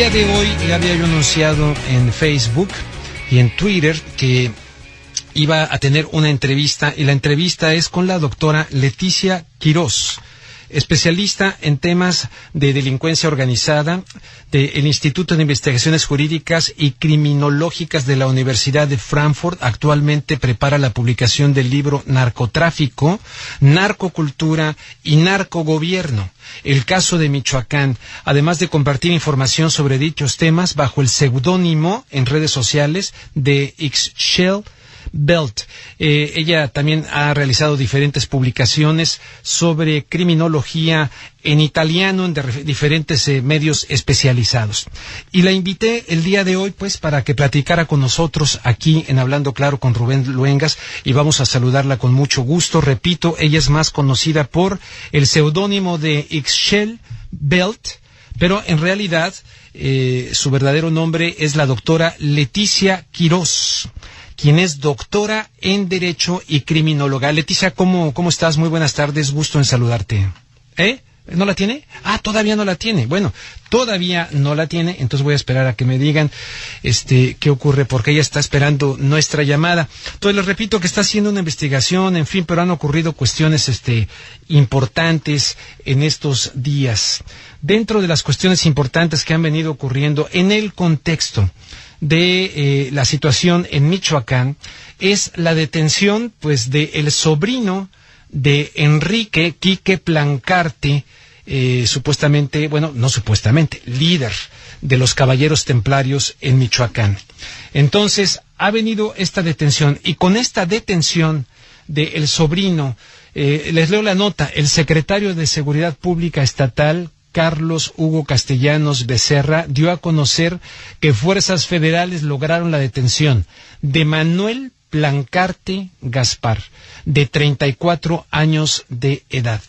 día de hoy ya había yo anunciado en Facebook y en Twitter que iba a tener una entrevista, y la entrevista es con la doctora Leticia Quirós, especialista en temas de delincuencia organizada del Instituto de Investigaciones Jurídicas y Criminológicas de la Universidad de Frankfurt. Actualmente prepara la publicación del libro Narcotráfico, Narcocultura y Narcogobierno, el caso de Michoacán, además de compartir información sobre dichos temas bajo el seudónimo en redes sociales de Ixchel Belt. Ella también ha realizado diferentes publicaciones sobre criminología en italiano en diferentes medios especializados. Y la invité el día de hoy, pues, para que platicara con nosotros aquí en Hablando Claro con Rubén Luengas, y vamos a saludarla con mucho gusto. Repito, ella es más conocida por el seudónimo de Ixchel Belt, pero en realidad su verdadero nombre es la doctora Leticia Quirós, quien es doctora en Derecho y Criminóloga. Leticia, ¿cómo estás? Muy buenas tardes, gusto en saludarte. ¿No la tiene? Todavía no la tiene. Bueno, todavía no la tiene, entonces voy a esperar a que me digan qué ocurre, porque ella está esperando nuestra llamada. Entonces les repito que está haciendo una investigación, en fin, pero han ocurrido cuestiones importantes en estos días. Dentro de las cuestiones importantes que han venido ocurriendo en el contexto de la situación en Michoacán es la detención, pues, de el sobrino de Enrique Quique Plancarte, supuestamente, bueno, no supuestamente, líder de los Caballeros Templarios en Michoacán. Entonces, ha venido esta detención, y con esta detención de el sobrino, les leo la nota: el secretario de Seguridad Pública Estatal, Carlos Hugo Castellanos Becerra, dio a conocer que fuerzas federales lograron la detención de Manuel Plancarte Gaspar, de 34 años de edad.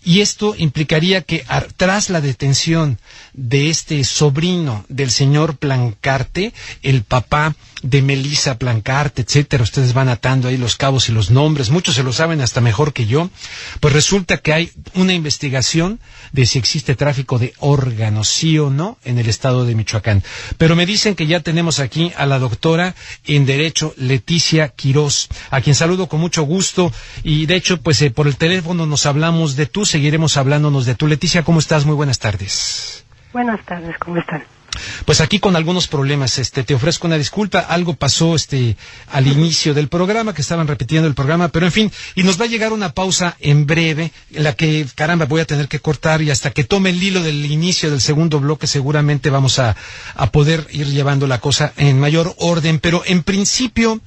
Y esto implicaría que tras la detención de este sobrino del señor Plancarte, el papá de Melissa Plancarte, etcétera, ustedes van atando ahí los cabos y los nombres, muchos se lo saben hasta mejor que yo, pues resulta que hay una investigación de si existe tráfico de órganos, sí o no, en el estado de Michoacán. Pero me dicen que ya tenemos aquí a la doctora en Derecho, Leticia Quirós, a quien saludo con mucho gusto, y de hecho, pues por el teléfono nos hablamos de tú, seguiremos hablándonos de tú. Leticia, ¿cómo estás? Muy buenas tardes. Buenas tardes, ¿cómo están? Pues aquí con algunos problemas, te ofrezco una disculpa, algo pasó al inicio del programa, que estaban repitiendo el programa, pero en fin, y nos va a llegar una pausa en breve, en la que, caramba, voy a tener que cortar, y hasta que tome el hilo del inicio del segundo bloque, seguramente vamos a poder ir llevando la cosa en mayor orden, pero en principio,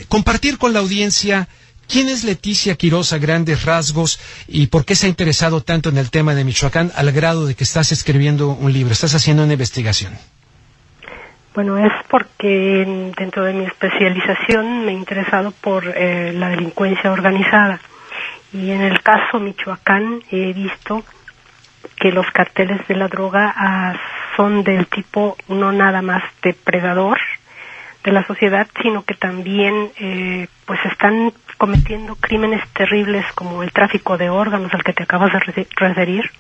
compartir con la audiencia ¿quién es Leticia Quirós a grandes rasgos y por qué se ha interesado tanto en el tema de Michoacán al grado de que estás escribiendo un libro, estás haciendo una investigación? Bueno, es porque dentro de mi especialización me he interesado por la delincuencia organizada, y en el caso Michoacán he visto que los carteles de la droga son del tipo no nada más depredador de la sociedad, sino que también pues están cometiendo crímenes terribles como el tráfico de órganos al que te acabas de referir,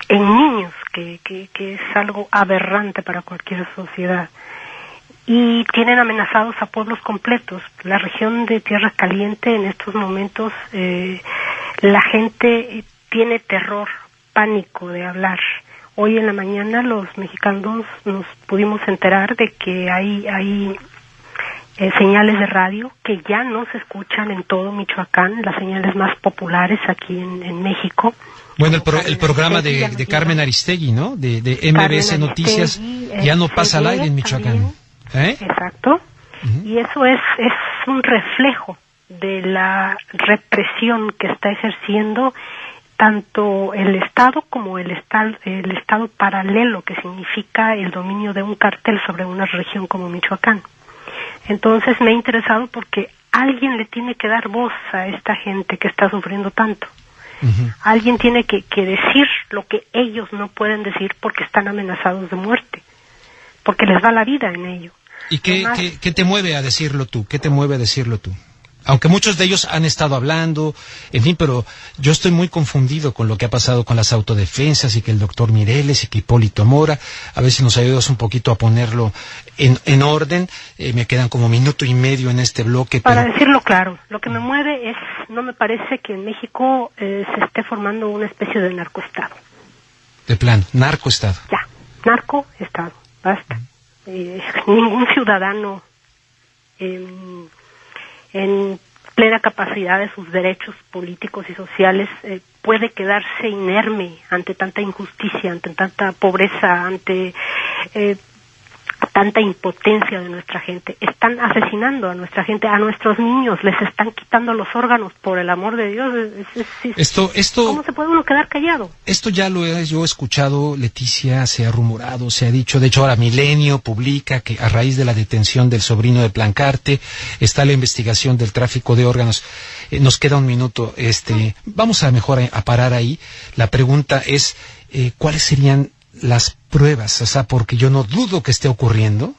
en niños, que es algo aberrante para cualquier sociedad, y tienen amenazados a pueblos completos. La región de Tierra Caliente en estos momentos, la gente tiene terror, pánico de hablar. Hoy en la mañana los mexicanos nos pudimos enterar de que hay señales de radio que ya no se escuchan en todo Michoacán, las señales más populares aquí en México. Bueno, el programa de Carmen Aristegui, ¿no? De MBS Noticias, ya no pasa al aire en Michoacán. Exacto. Y eso es un reflejo de la represión que está ejerciendo tanto el Estado como el Estado paralelo, que significa el dominio de un cartel sobre una región como Michoacán. Entonces me he interesado porque alguien le tiene que dar voz a esta gente que está sufriendo tanto. Alguien tiene que decir lo que ellos no pueden decir porque están amenazados de muerte, porque les va la vida en ello. ¿Y qué te mueve a decirlo tú? ¿Qué te mueve a decirlo tú? Aunque muchos de ellos han estado hablando, en fin, pero yo estoy muy confundido con lo que ha pasado con las autodefensas y que el doctor Mireles y que Hipólito Mora, a ver si nos ayudas un poquito a ponerlo en orden. Me quedan como minuto y medio en este bloque. Para decirlo claro, lo que me mueve es, no me parece que en México se esté formando una especie de narcoestado. De plano, narcoestado. Ya, narcoestado, basta. Ningún ciudadano en plena capacidad de sus derechos políticos y sociales puede quedarse inerme ante tanta injusticia, ante tanta pobreza, ante tanta impotencia de nuestra gente. Están asesinando a nuestra gente, a nuestros niños, les están quitando los órganos, por el amor de Dios. Esto, ¿cómo se puede uno quedar callado? Esto ya lo he yo escuchado, Leticia, se ha rumorado, se ha dicho. De hecho, ahora Milenio publica que a raíz de la detención del sobrino de Plancarte está la investigación del tráfico de órganos. Nos queda un minuto. Vamos a mejor a parar ahí. La pregunta es, ¿cuáles serían las pruebas? O sea, porque yo no dudo que esté ocurriendo,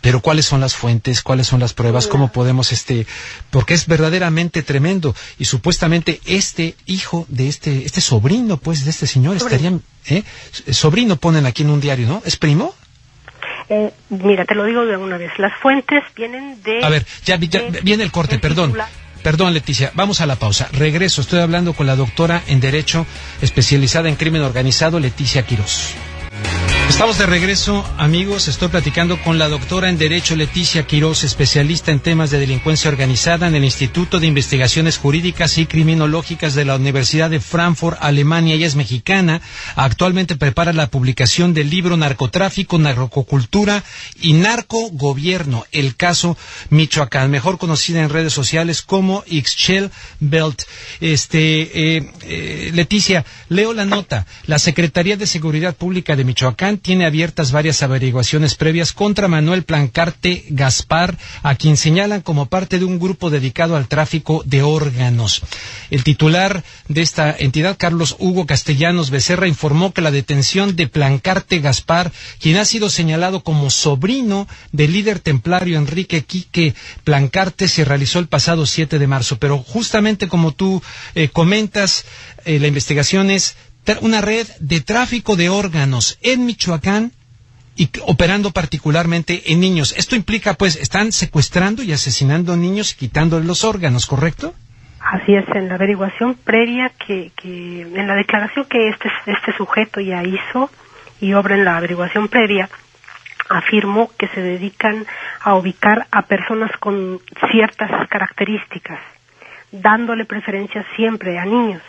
pero ¿cuáles son las fuentes? ¿Cuáles son las pruebas? ¿Cómo podemos, porque es verdaderamente tremendo, y supuestamente este hijo de este sobrino, pues, de este señor, sobrino ponen aquí en un diario, ¿no? ¿Es primo? Mira, te lo digo de una vez, las fuentes vienen de... A ver, ya viene el corte, Perdón, Leticia, vamos a la pausa. Regreso, estoy hablando con la doctora en Derecho, especializada en crimen organizado, Leticia Quirós. Estamos de regreso, amigos. Estoy platicando con la doctora en Derecho, Leticia Quirós, especialista en temas de delincuencia organizada en el Instituto de Investigaciones Jurídicas y Criminológicas de la Universidad de Frankfurt, Alemania. Ella es mexicana. Actualmente prepara la publicación del libro Narcotráfico, Narcocultura y Narcogobierno, el caso Michoacán, mejor conocida en redes sociales como Ixchel Belt. Leticia, leo la nota. La Secretaría de Seguridad Pública de Michoacán tiene abiertas varias averiguaciones previas contra Manuel Plancarte Gaspar, a quien señalan como parte de un grupo dedicado al tráfico de órganos. El titular de esta entidad, Carlos Hugo Castellanos Becerra, informó que la detención de Plancarte Gaspar, quien ha sido señalado como sobrino del líder templario Enrique Quique Plancarte, se realizó el pasado 7 de marzo. Pero justamente como tú comentas, la investigación es una red de tráfico de órganos en Michoacán y operando particularmente en niños. Esto implica, pues, están secuestrando y asesinando niños y quitándoles los órganos, ¿correcto? Así es, en la averiguación previa en la declaración que este sujeto ya hizo y obra en la averiguación previa, afirmó que se dedican a ubicar a personas con ciertas características, dándole preferencia siempre a niños,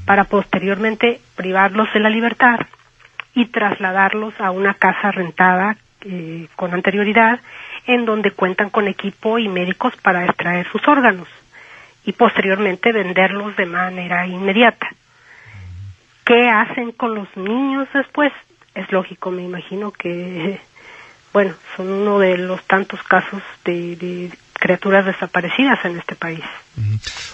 para posteriormente privarlos de la libertad y trasladarlos a una casa rentada con anterioridad, en donde cuentan con equipo y médicos para extraer sus órganos y posteriormente venderlos de manera inmediata. ¿Qué hacen con los niños después? Es lógico, me imagino que, son uno de los tantos casos de criaturas desaparecidas en este país.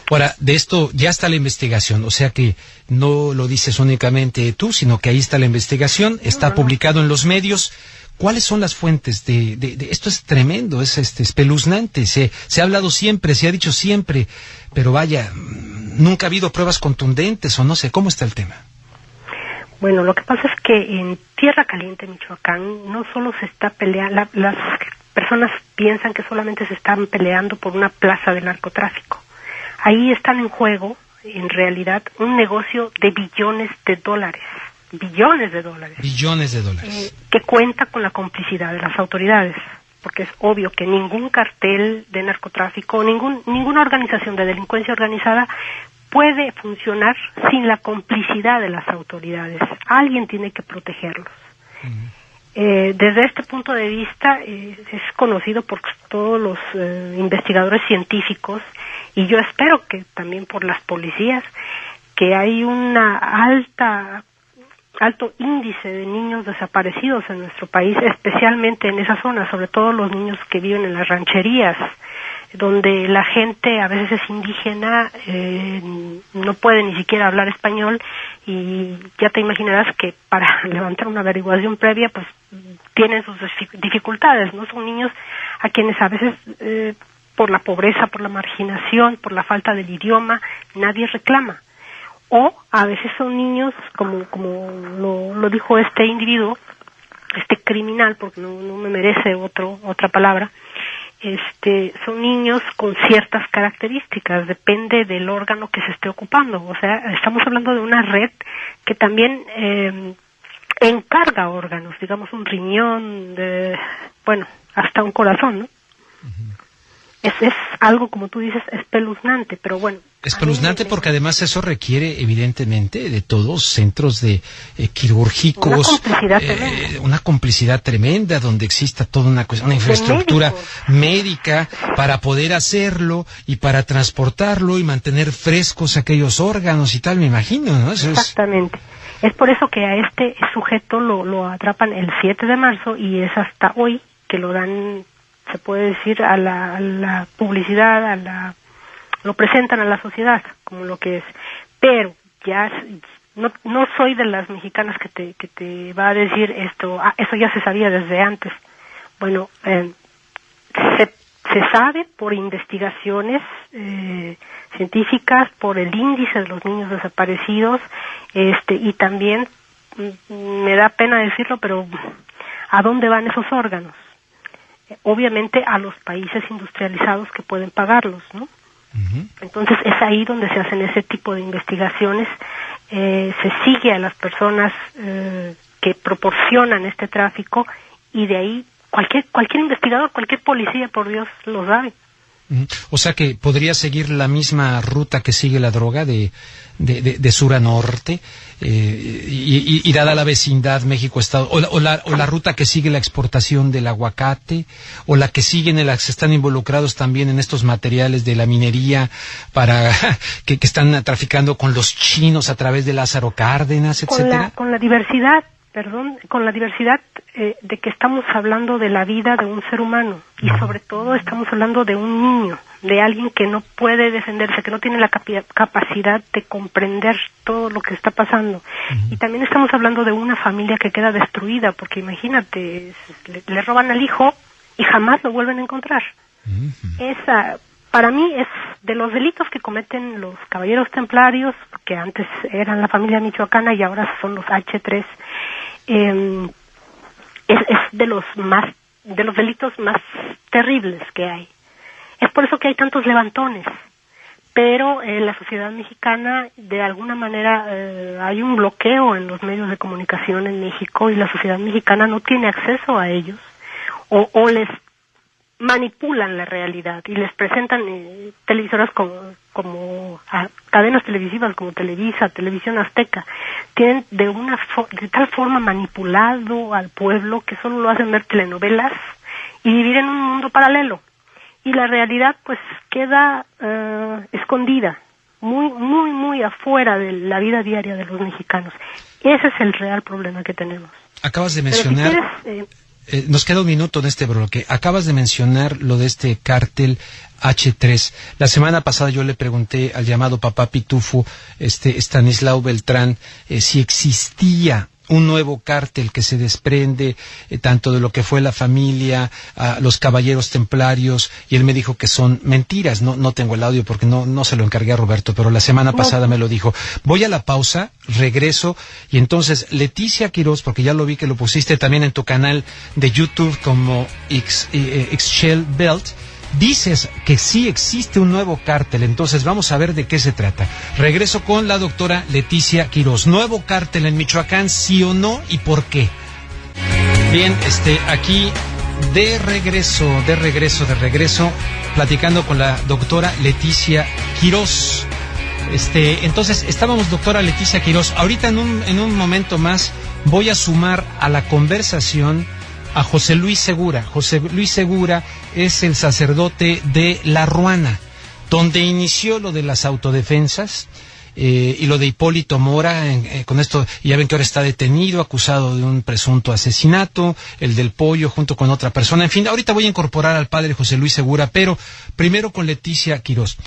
Ahora, de esto ya está la investigación, o sea que no lo dices únicamente tú, sino que ahí está la investigación, está publicado en los medios. ¿Cuáles son las fuentes de esto? Es tremendo, es espeluznante, se ha hablado siempre, se ha dicho siempre, pero vaya, nunca ha habido pruebas contundentes, o no sé, ¿cómo está el tema? Bueno, lo que pasa es que en Tierra Caliente, Michoacán, no solo se está peleando, las personas piensan que solamente se están peleando por una plaza de narcotráfico. Ahí están en juego, en realidad, un negocio de billones de dólares, que cuenta con la complicidad de las autoridades, porque es obvio que ningún cartel de narcotráfico, ninguna organización de delincuencia organizada puede funcionar sin la complicidad de las autoridades. Alguien tiene que protegerlos. Desde este punto de vista es conocido por todos los investigadores científicos, y yo espero que también por las policías, que hay una alto índice de niños desaparecidos en nuestro país, especialmente en esa zona, sobre todo los niños que viven en las rancherías, donde la gente a veces es indígena, no puede ni siquiera hablar español, y ya te imaginarás que para levantar una averiguación previa, pues tienen sus dificultades, ¿no? Son niños a quienes a veces por la pobreza, por la marginación, por la falta del idioma, nadie reclama. O a veces son niños, como lo dijo este individuo, este criminal, porque no me merece otra palabra, son niños con ciertas características, depende del órgano que se esté ocupando. O sea, estamos hablando de una red que también encarga órganos, digamos un riñón, hasta un corazón, ¿no? Uh-huh. Es algo, como tú dices, espeluznante, pero bueno. Espeluznante porque además eso requiere, evidentemente, de todos centros de quirúrgicos. Una complicidad tremenda, donde exista toda una infraestructura médica para poder hacerlo y para transportarlo y mantener frescos aquellos órganos y tal, me imagino, ¿no? Exactamente. Es por eso que a este sujeto lo atrapan el 7 de marzo y es hasta hoy que lo dan, se puede decir, a la publicidad, lo presentan a la sociedad como lo que es. Pero ya no soy de las mexicanas que te va a decir esto, eso ya se sabía desde antes. Bueno, se sabe por investigaciones científicas, por el índice de los niños desaparecidos, y también, me da pena decirlo, pero ¿a dónde van esos órganos? Obviamente a los países industrializados que pueden pagarlos, ¿no? Uh-huh. Entonces es ahí donde se hacen ese tipo de investigaciones, se sigue a las personas que proporcionan este tráfico y de ahí cualquier investigador, cualquier policía, por Dios, lo sabe. O sea que podría seguir la misma ruta que sigue la droga de sur a norte, y dada la vecindad México-Estado, o la ruta que sigue la exportación del aguacate, o la que siguen en las que están involucrados también en estos materiales de la minería para que están traficando con los chinos a través de Lázaro Cárdenas, etcétera. Con la diversidad de que estamos hablando de la vida de un ser humano y sobre todo estamos hablando de un niño, de alguien que no puede defenderse, que no tiene la capacidad de comprender todo lo que está pasando. Uh-huh. Y también estamos hablando de una familia que queda destruida, porque imagínate, le roban al hijo y jamás lo vuelven a encontrar. Uh-huh. Para mí es de los delitos que cometen los caballeros templarios, que antes eran la familia michoacana y ahora son los H3, es de los delitos más terribles que hay. Es por eso que hay tantos levantones. Pero la sociedad mexicana, de alguna manera, hay un bloqueo en los medios de comunicación en México y la sociedad mexicana no tiene acceso a ellos o les manipulan la realidad y les presentan televisoras como cadenas televisivas como Televisa, Televisión Azteca, tienen de tal forma manipulado al pueblo que solo lo hacen ver telenovelas y vivir en un mundo paralelo, y la realidad pues queda escondida, muy afuera de la vida diaria de los mexicanos. Ese es el real problema que tenemos. Acabas de mencionar... Pero si quieres, nos queda un minuto en este bloque. Acabas de mencionar lo de este cártel H3. La semana pasada yo le pregunté al llamado Papá Pitufo, Estanislao Beltrán, si existía un nuevo cártel que se desprende tanto de lo que fue la familia, los caballeros templarios, y él me dijo que son mentiras. No tengo el audio porque no se lo encargué a Roberto, pero la semana pasada me lo dijo. Voy a la pausa, regreso, y entonces Leticia Quirós, porque ya lo vi que lo pusiste también en tu canal de YouTube como Ixchel Belt, dices que sí existe un nuevo cártel, entonces vamos a ver de qué se trata. Regreso con la doctora Leticia Quirós. ¿Nuevo cártel en Michoacán, sí o no, y por qué? Bien, aquí de regreso, platicando con la doctora Leticia Quirós. Entonces, estábamos, doctora Leticia Quirós. Ahorita en un momento más voy a sumar a la conversación a José Luis Segura. José Luis Segura es el sacerdote de La Ruana, donde inició lo de las autodefensas, y lo de Hipólito Mora, con esto, ya ven que ahora está detenido, acusado de un presunto asesinato, el del pollo junto con otra persona. En fin, ahorita voy a incorporar al padre José Luis Segura, pero primero con Leticia Quirós.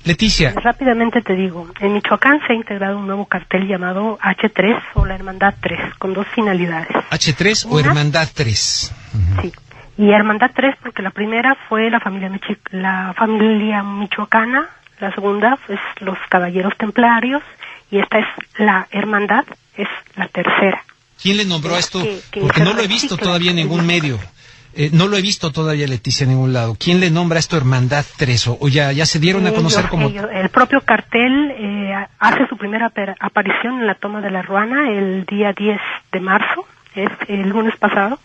Leticia. Rápidamente te digo, en Michoacán se ha integrado un nuevo cartel llamado H3 o la Hermandad 3, con dos finalidades. ¿H3 o Hermandad 3? Sí. Y Hermandad 3 porque la primera fue la familia michoacana, la segunda es los Caballeros Templarios, y esta es la Hermandad, es la tercera. ¿Quién le nombró esto? Porque no lo he visto todavía en ningún medio. No lo he visto todavía, Leticia, en ningún lado. ¿Quién le nombra esto Hermandad 3? ¿O ya se dieron a conocer como...? El propio cartel hace su primera aparición en la toma de la Ruana el día 10 de marzo, es el lunes pasado,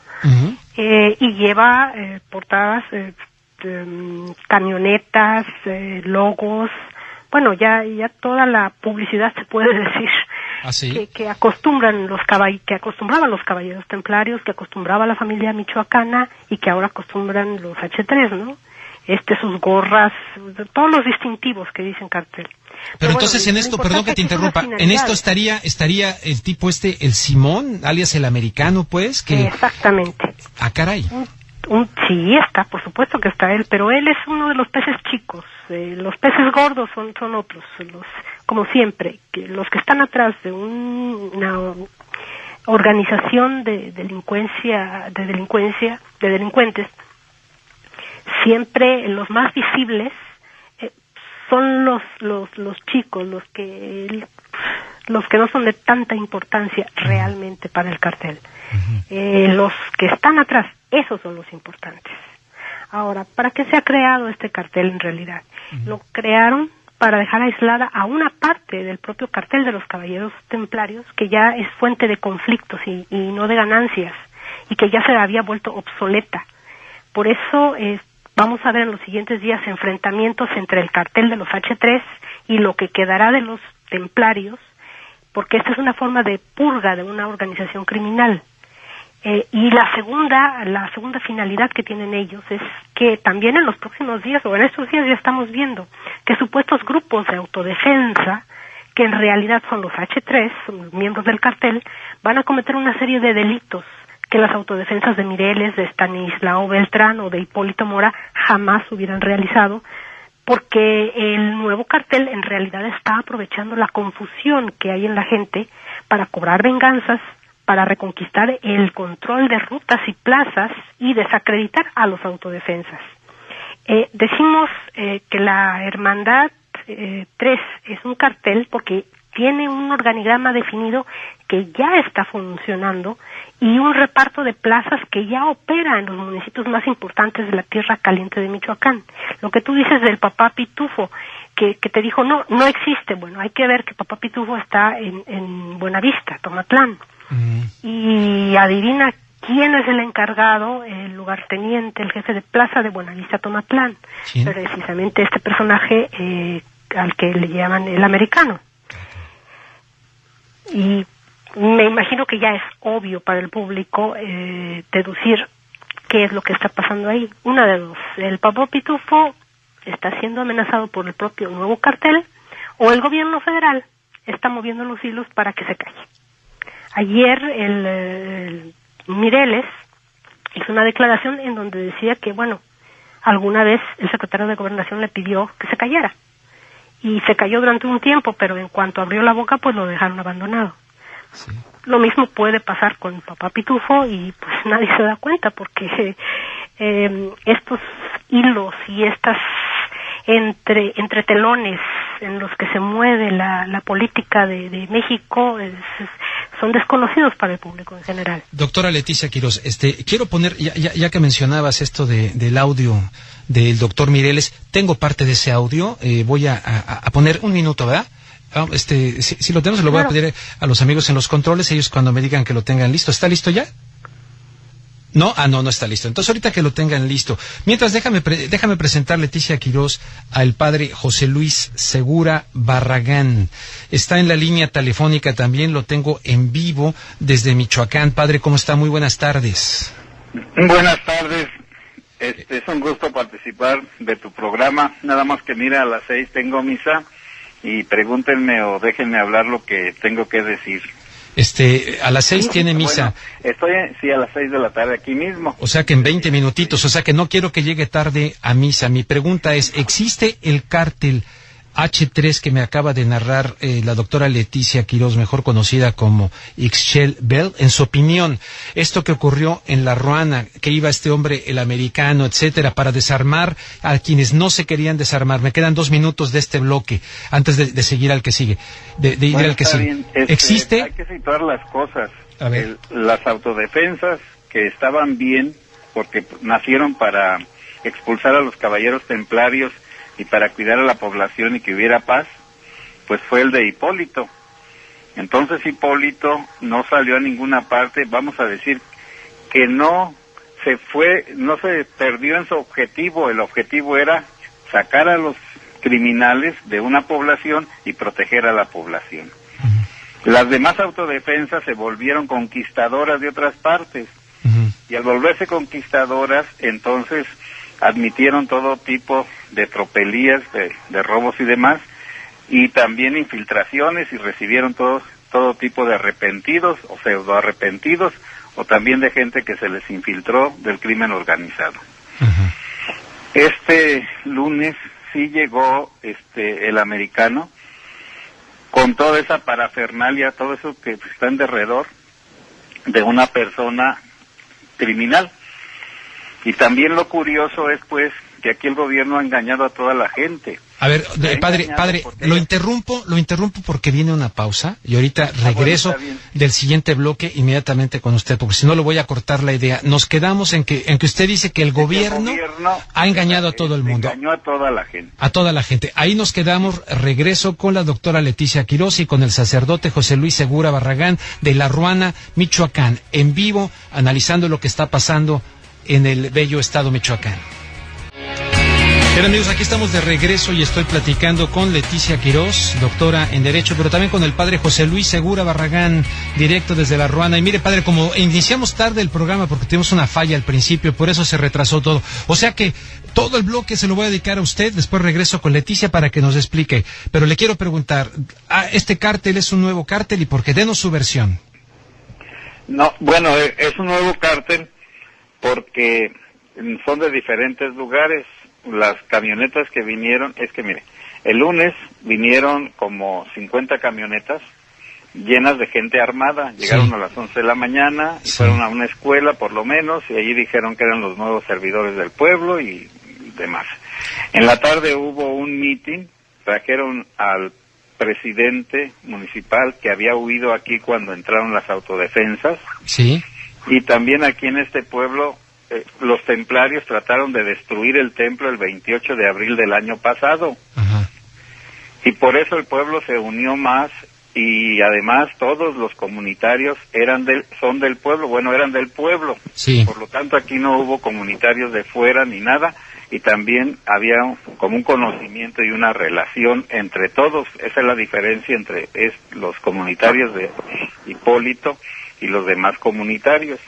y lleva portadas, camionetas, logos, bueno, ya toda la publicidad se puede decir. ¿Ah, sí? que acostumbraban los Caballeros Templarios, que acostumbraba la familia michoacana y que ahora acostumbran los H3, ¿no? Sus gorras, todos los distintivos que dicen cartel. Pero entonces en esto, perdón que te interrumpa, en esto estaría el tipo el Simón, alias el americano, pues, que... Exactamente. Ah, caray. Sí, está, por supuesto que está él, pero él es uno de los peces chicos. Los peces gordos son otros, como siempre, los que están atrás de una organización de delincuentes, siempre los más visibles son los chicos, los que no son de tanta importancia realmente para el cartel. Los que están atrás, esos son los importantes. Ahora, ¿para qué se ha creado este cartel en realidad? Lo crearon para dejar aislada a una parte del propio cartel de los Caballeros Templarios, que ya es fuente de conflictos y no de ganancias, y que ya se había vuelto obsoleta. Por eso vamos a ver en los siguientes días enfrentamientos entre el cartel de los H3 y lo que quedará de los Templarios, porque esta es una forma de purga de una organización criminal. Y la segunda finalidad que tienen ellos es que también en los próximos días, o en estos días ya estamos viendo, que supuestos grupos de autodefensa, que en realidad son los H3, son miembros del cartel, van a cometer una serie de delitos que las autodefensas de Mireles, de Estanislao Beltrán o de Hipólito Mora jamás hubieran realizado, porque el nuevo cartel en realidad está aprovechando la confusión que hay en la gente para cobrar venganzas, para reconquistar el control de rutas y plazas y desacreditar a los autodefensas. Decimos que la Hermandad 3 es un cartel porque tiene un organigrama definido que ya está funcionando y un reparto de plazas que ya opera en los municipios más importantes de la Tierra Caliente de Michoacán. Lo que tú dices del Papá Pitufo, que te dijo no existe, bueno, hay que ver que Papá Pitufo está en Buenavista, Tomatlán. Y adivina quién es el encargado, el lugarteniente, el jefe de plaza de Buenavista, Tomatlán. ¿Quién? Precisamente este personaje al que le llaman el americano. Y me imagino que ya es obvio para el público deducir qué es lo que está pasando ahí. Una de dos, el Papá Pitufo está siendo amenazado por el propio nuevo cartel, o el gobierno federal está moviendo los hilos para que se calle. Ayer el Mireles hizo una declaración en donde decía que, bueno, alguna vez el secretario de Gobernación le pidió que se callara. Y se calló durante un tiempo, pero en cuanto abrió la boca, pues lo dejaron abandonado. Sí. Lo mismo puede pasar con Papá Pitufo y pues nadie se da cuenta porque estos hilos y estas entre telones en los que se mueve la política de México son desconocidos para el público en general. Doctora Leticia Quirós, quiero poner, ya que mencionabas esto del audio del doctor Mireles, tengo parte de ese audio, voy a poner un minuto, ¿verdad? Si lo tenemos, se lo voy a pedir a los amigos en los controles, ellos cuando me digan que lo tengan listo. ¿Está listo ya? ¿No? No está listo. Entonces ahorita que lo tengan listo. Mientras, déjame presentar, Leticia Quirós, al padre José Luis Segura Barragán. Está en la línea telefónica también, lo tengo en vivo desde Michoacán. Padre, ¿cómo está? Muy buenas tardes. Buenas tardes. Es un gusto participar de tu programa. Nada más que mira, a las 6 tengo misa y pregúntenme o déjenme hablar lo que tengo que decir. A las 6 tiene misa. Bueno, estoy a las 6 de la tarde aquí mismo. O sea que en 20 minutitos, o sea que no quiero que llegue tarde a misa. Mi pregunta es, ¿existe el cártel H3 que me acaba de narrar la doctora Leticia Quirós, mejor conocida como Ixchel Bell, en su opinión, esto que ocurrió en La Ruana, que iba este hombre, el americano, etcétera, para desarmar a quienes no se querían desarmar. Me quedan 2 minutos de este bloque antes de seguir al que sigue, de ir al que sigue. Bien. ¿Existe? Hay que situar las cosas. A ver. Las autodefensas que estaban bien, porque nacieron para expulsar a los caballeros templarios y para cuidar a la población y que hubiera paz, pues fue el de Hipólito. Entonces Hipólito no salió a ninguna parte, vamos a decir que no se perdió en su objetivo. El objetivo era sacar a los criminales de una población y proteger a la población. Las demás autodefensas se volvieron conquistadoras de otras partes, y al volverse conquistadoras, entonces admitieron todo tipo de tropelías, de robos y demás, y también infiltraciones, y recibieron todo tipo de arrepentidos o pseudo arrepentidos, o también de gente que se les infiltró del crimen organizado. Este lunes sí llegó el americano con toda esa parafernalia, todo eso que está en derredor de una persona criminal. Y también lo curioso es pues que aquí el gobierno ha engañado a toda la gente. A ver, padre, lo interrumpo porque viene una pausa y ahorita regreso del siguiente bloque inmediatamente con usted, porque si no le voy a cortar la idea. Nos quedamos en que usted dice que el gobierno ha engañado a todo el mundo. Engañó a toda la gente. A toda la gente. Ahí nos quedamos. Regreso con la doctora Leticia Quirós y con el sacerdote José Luis Segura Barragán de La Ruana, Michoacán, en vivo, analizando lo que está pasando en el bello estado Michoacán. Bien, amigos, aquí estamos de regreso y estoy platicando con Leticia Quirós, doctora en Derecho, pero también con el padre José Luis Segura Barragán, directo desde La Ruana. Y mire, padre, como iniciamos tarde el programa porque tuvimos una falla al principio, por eso se retrasó todo. O sea que todo el bloque se lo voy a dedicar a usted, después regreso con Leticia para que nos explique. Pero le quiero preguntar, ¿este cártel es un nuevo cártel? Y por qué, denos su versión. No, bueno, es un nuevo cártel porque son de diferentes lugares. Las camionetas que vinieron, es que mire, el lunes vinieron como 50 camionetas llenas de gente armada, llegaron a las 11 de la mañana y fueron a una escuela por lo menos, y allí dijeron que eran los nuevos servidores del pueblo y demás. En la tarde hubo un meeting, trajeron al presidente municipal que había huido aquí cuando entraron las autodefensas, y también aquí en este pueblo los templarios trataron de destruir el templo el 28 de abril del año pasado. Y por eso el pueblo se unió más, y además todos los comunitarios son del pueblo, eran del pueblo. Por lo tanto aquí no hubo comunitarios de fuera ni nada, y también había como un conocimiento y una relación entre todos. Esa es la diferencia entre los comunitarios de Hipólito y los demás comunitarios.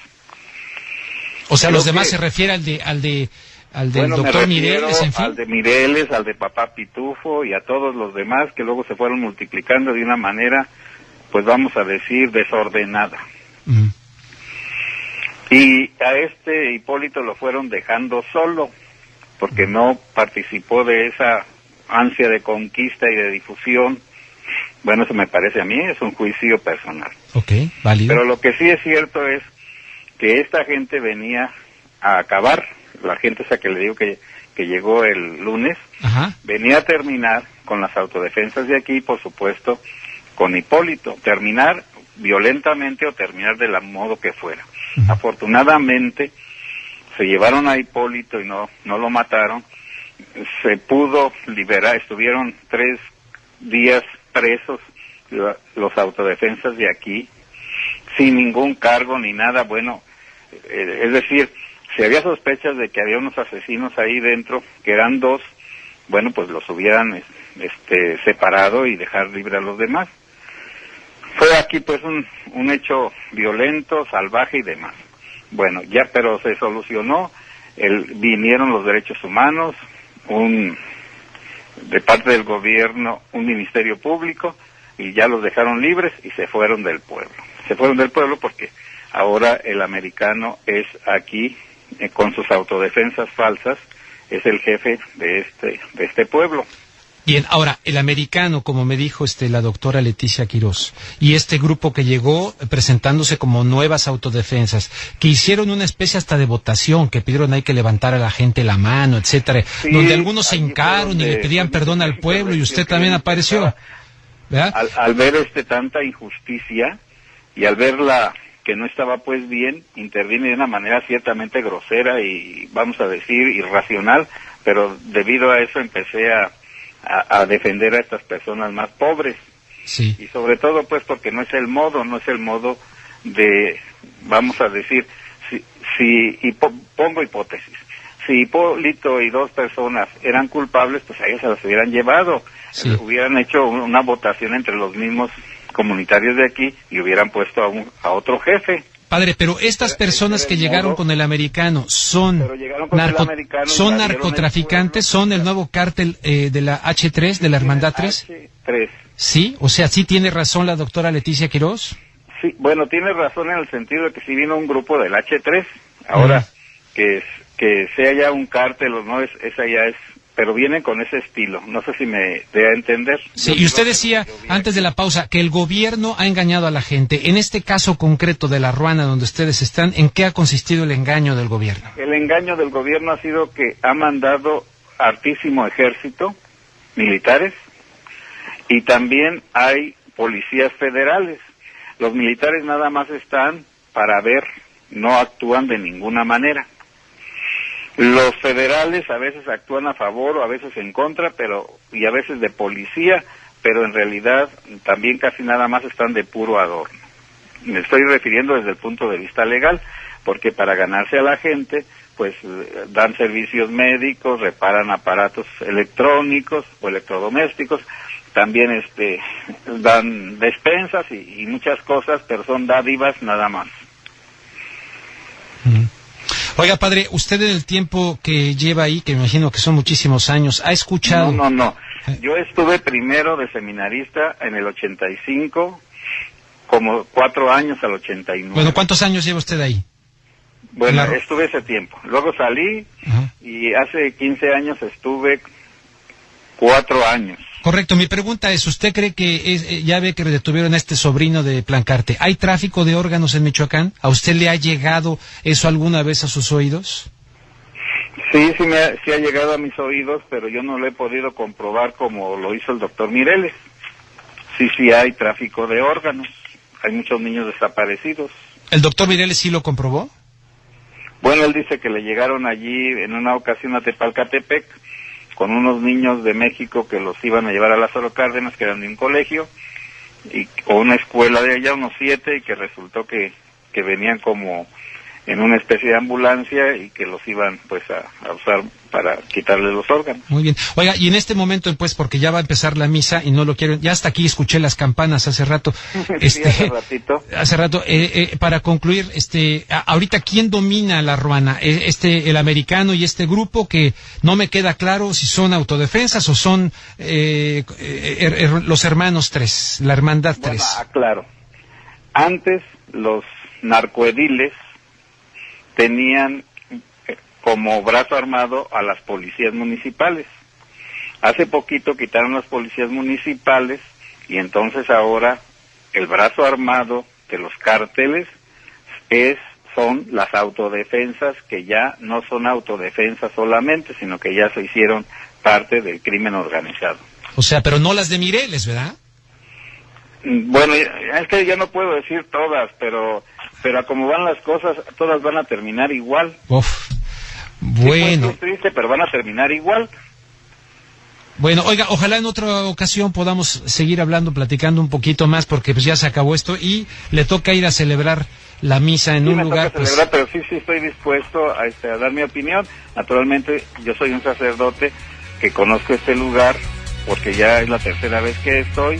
O sea, los demás se refiere al del doctor Mireles, en fin. Al de Mireles, al de Papá Pitufo y a todos los demás que luego se fueron multiplicando de una manera, pues vamos a decir, desordenada. Y a este Hipólito lo fueron dejando solo, porque no participó de esa ansia de conquista y de difusión. Bueno, eso me parece a mí, es un juicio personal. Válido. Pero lo que sí es cierto es que esta gente venía a acabar, la gente esa que le digo que llegó el lunes, venía a terminar con las autodefensas de aquí, por supuesto, con Hipólito, terminar violentamente o terminar de la modo que fuera. Afortunadamente, se llevaron a Hipólito y no lo mataron, se pudo liberar, estuvieron 3 días presos los autodefensas de aquí, sin ningún cargo ni nada. Es decir, si había sospechas de que había unos asesinos ahí dentro, que eran 2, pues los hubieran separado y dejar libre a los demás. Fue aquí pues un hecho violento, salvaje y demás. Pero se solucionó, vinieron los derechos humanos, de parte del gobierno, un ministerio público, y ya los dejaron libres y se fueron del pueblo. Se fueron del pueblo porque ahora el americano es aquí, con sus autodefensas falsas, es el jefe de este pueblo. Bien, ahora, el americano, como me dijo la doctora Leticia Quirós, y este grupo que llegó presentándose como nuevas autodefensas, que hicieron una especie hasta de votación, que pidieron ahí que levantara a la gente la mano, etcétera, Sí, donde algunos se hincaron y le pedían perdón al pueblo, y usted también apareció, ¿verdad? Al ver tanta injusticia y al verla que no estaba pues bien, intervine de una manera ciertamente grosera y, vamos a decir, irracional, pero debido a eso empecé a defender a estas personas más pobres. Sí. Y sobre todo pues porque no es el modo de, vamos a decir, pongo hipótesis, si Hipólito y 2 personas eran culpables, pues a ellos se los hubieran llevado, Sí. Hubieran hecho una votación entre los mismos comunitarios de aquí y hubieran puesto a otro jefe. Padre, pero estas personas que llegaron con el americano son narcotraficantes, son el nuevo cártel de la H3, de la Hermandad 3. H3. Sí, o sea, sí tiene razón la doctora Leticia Quirós. Sí, bueno, tiene razón en el sentido de que si vino un grupo del H3, ahora que sea ya un cártel o no, esa ya es, pero vienen con ese estilo, no sé si me dé a entender. Sí, y usted decía, antes de la pausa, que el gobierno ha engañado a la gente. En este caso concreto de La Ruana, donde ustedes están, ¿en qué ha consistido el engaño del gobierno? El engaño del gobierno ha sido que ha mandado hartísimo ejército, militares, y también hay policías federales. Los militares nada más están para ver, no actúan de ninguna manera. Los federales a veces actúan a favor o a veces en contra, y a veces de policía, pero en realidad también casi nada más están de puro adorno. Me estoy refiriendo desde el punto de vista legal, porque para ganarse a la gente, pues dan servicios médicos, reparan aparatos electrónicos o electrodomésticos, también dan despensas y muchas cosas, pero son dádivas nada más. Oiga, padre, usted en el tiempo que lleva ahí, que me imagino que son muchísimos años, ¿ha escuchado? No. Yo estuve primero de seminarista en el 85, como 4 años al 89. Bueno, ¿cuántos años lleva usted ahí? Bueno, estuve ese tiempo. Luego salí y hace 15 años estuve 4 años. Correcto, mi pregunta es, ¿usted cree que ya ve que detuvieron a este sobrino de Plancarte? ¿Hay tráfico de órganos en Michoacán? ¿A usted le ha llegado eso alguna vez a sus oídos? Sí ha llegado a mis oídos, pero yo no lo he podido comprobar como lo hizo el doctor Mireles. Sí hay tráfico de órganos, hay muchos niños desaparecidos. ¿El doctor Mireles sí lo comprobó? Bueno, él dice que le llegaron allí en una ocasión a Tepalcatepec, con unos niños de México que los iban a llevar a Lázaro Cárdenas, que eran de un colegio, o una escuela de allá, unos 7, y que resultó que venían como en una especie de ambulancia y que los iban pues a usar para quitarles los órganos. Muy bien. Oiga, y en este momento, pues, porque ya va a empezar la misa y no lo quiero, ya hasta aquí escuché las campanas hace rato. Sí, hace ratito. Hace rato, para concluir, ahorita, ¿quién domina La Ruana? El americano y este grupo que no me queda claro si son autodefensas o son los hermanos 3, la Hermandad 3. Bueno, claro. Antes los narcoediles tenían como brazo armado a las policías municipales. Hace poquito quitaron las policías municipales y entonces ahora el brazo armado de los cárteles son las autodefensas, que ya no son autodefensas solamente, sino que ya se hicieron parte del crimen organizado. O sea, pero no las de Mireles, ¿verdad? Bueno, es que ya no puedo decir todas, pero a como van las cosas, todas van a terminar igual. Uf, bueno. Sí, es triste, pero van a terminar igual. Bueno, oiga, ojalá en otra ocasión podamos seguir hablando, platicando un poquito más, porque pues ya se acabó esto y le toca ir a celebrar la misa en un lugar. Toca celebrar, pero sí estoy dispuesto a dar mi opinión. Naturalmente, yo soy un sacerdote que conozco este lugar porque ya es la tercera vez que estoy.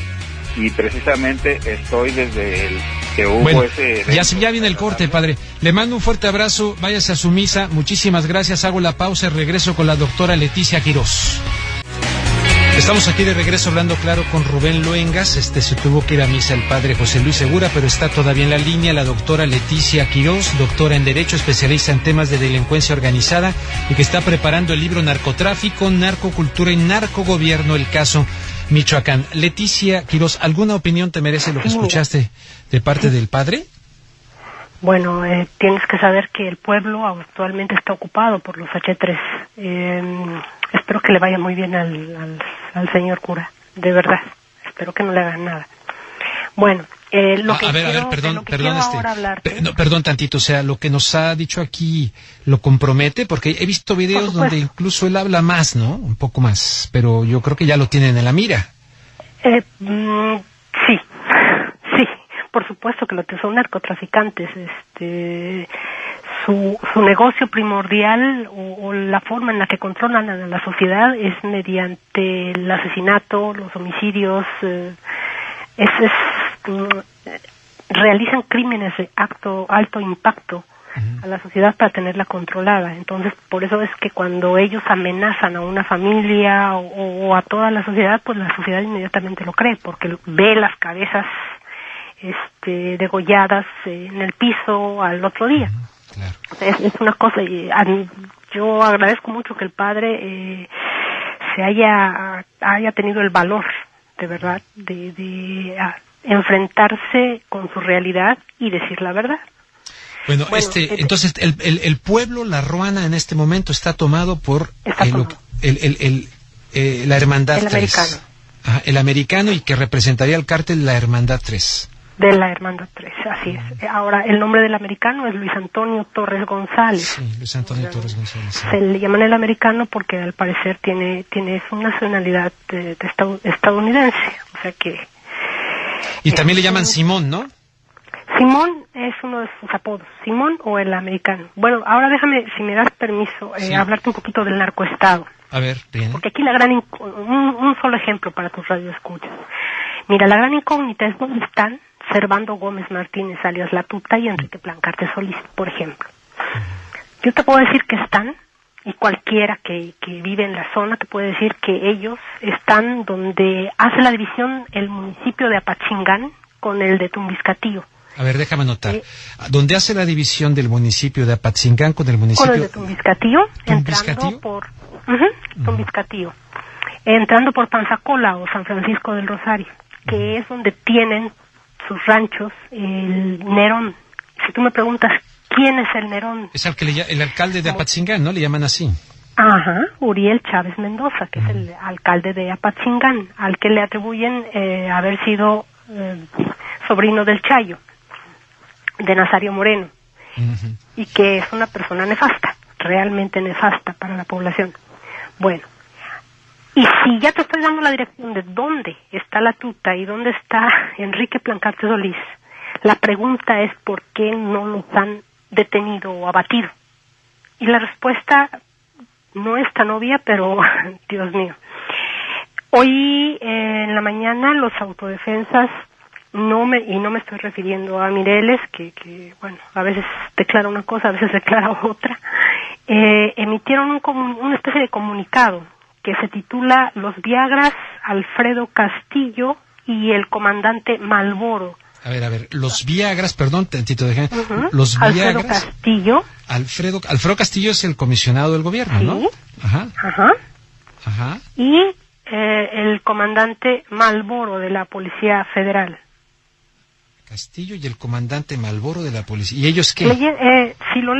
Y precisamente estoy desde el que hubo ese evento. Ya viene el corte, padre. Le mando un fuerte abrazo, váyase a su misa. Muchísimas gracias, hago la pausa y regreso con la doctora Leticia Quirós. Estamos aquí de regreso hablando claro con Rubén Luengas. Se tuvo que ir a misa el padre José Luis Segura, pero está todavía en la línea la doctora Leticia Quirós, doctora en Derecho, especialista en temas de delincuencia organizada y que está preparando el libro Narcotráfico, Narcocultura y Narcogobierno, el caso Michoacán. Leticia Quirós, ¿alguna opinión te merece lo que escuchaste de parte del padre? Bueno, tienes que saber que el pueblo actualmente está ocupado por los H3. Espero que le vaya muy bien al señor cura, de verdad. Espero que no le hagan nada. Bueno, lo que perdón tantito, o sea, lo que nos ha dicho aquí lo compromete, porque he visto videos donde incluso él habla más, ¿no? Un poco más, pero yo creo que ya lo tienen en la mira. Sí. Por supuesto que lo que son narcotraficantes, su negocio primordial o la forma en la que controlan a la sociedad es mediante el asesinato, los homicidios, realizan crímenes de alto impacto a la sociedad para tenerla controlada. Entonces, por eso es que cuando ellos amenazan a una familia o a toda la sociedad, pues la sociedad inmediatamente lo cree, porque ve las cabezas degolladas en el piso al otro día. Claro. Es una cosa, yo agradezco mucho que el padre se haya tenido el valor, de verdad, de enfrentarse con su realidad y decir la verdad. Bueno, entonces el pueblo, la Ruana en este momento está tomado por la Hermandad 3. Americano. El americano, y que representaría el cártel la Hermandad 3. De la Hermandad 3, así es. Ahora, el nombre del americano es Luis Antonio Torres González. Sí, Luis Antonio Torres González. Sí. Se le llaman el americano porque al parecer tiene su nacionalidad estadounidense, o sea que... Y también le llaman Simón, ¿no? Simón es uno de sus apodos, Simón o el americano. Bueno, ahora déjame, si me das permiso, hablarte un poquito del narcoestado. A ver, bien. Porque aquí un solo ejemplo para tus radioescuchas. Mira, la gran incógnita es dónde están Servando Gómez Martínez, alias La Tuta, y Enrique Plancarte Solís, por ejemplo. Yo te puedo decir que están, y cualquiera que vive en la zona te puede decir que ellos están donde hace la división el municipio de Apachingán con el de Tumbiscatío. A ver, déjame anotar. ¿Dónde hace la división del municipio de Apatzingán con el municipio? Con el de Tumbiscatío, entrando por Tumbiscatío, entrando por Panzacola o San Francisco del Rosario, que es donde tienen sus ranchos el Nerón. Si tú me preguntas quién es el Nerón, es el alcalde de Apatzingán, ¿no? Le llaman así. Ajá, Uriel Chávez Mendoza, que es el alcalde de Apatzingán, al que le atribuyen haber sido sobrino del Chayo, de Nazario Moreno, y que es una persona nefasta, realmente nefasta para la población. Bueno, y si ya te estoy dando la dirección de dónde está La Tuta y dónde está Enrique Plancarte Solís, la pregunta es ¿por qué no los han detenido o abatido? Y la respuesta no es tan obvia, pero Dios mío. Hoy en la mañana los autodefensas, no me estoy refiriendo a Mireles, que bueno, a veces declara una cosa, a veces declara otra, emitieron una especie de comunicado que se titula Los Viagras, Alfredo Castillo y el comandante Malboro. A ver, los Viagras, perdón, tantito, déjame. Los Viagras. Alfredo Castillo. Alfredo Castillo es el comisionado del gobierno, sí. ¿no? Ajá. Y el comandante Malboro de la Policía Federal. Castillo y el comandante Malboro de la policía. ¿Y ellos qué? Si lo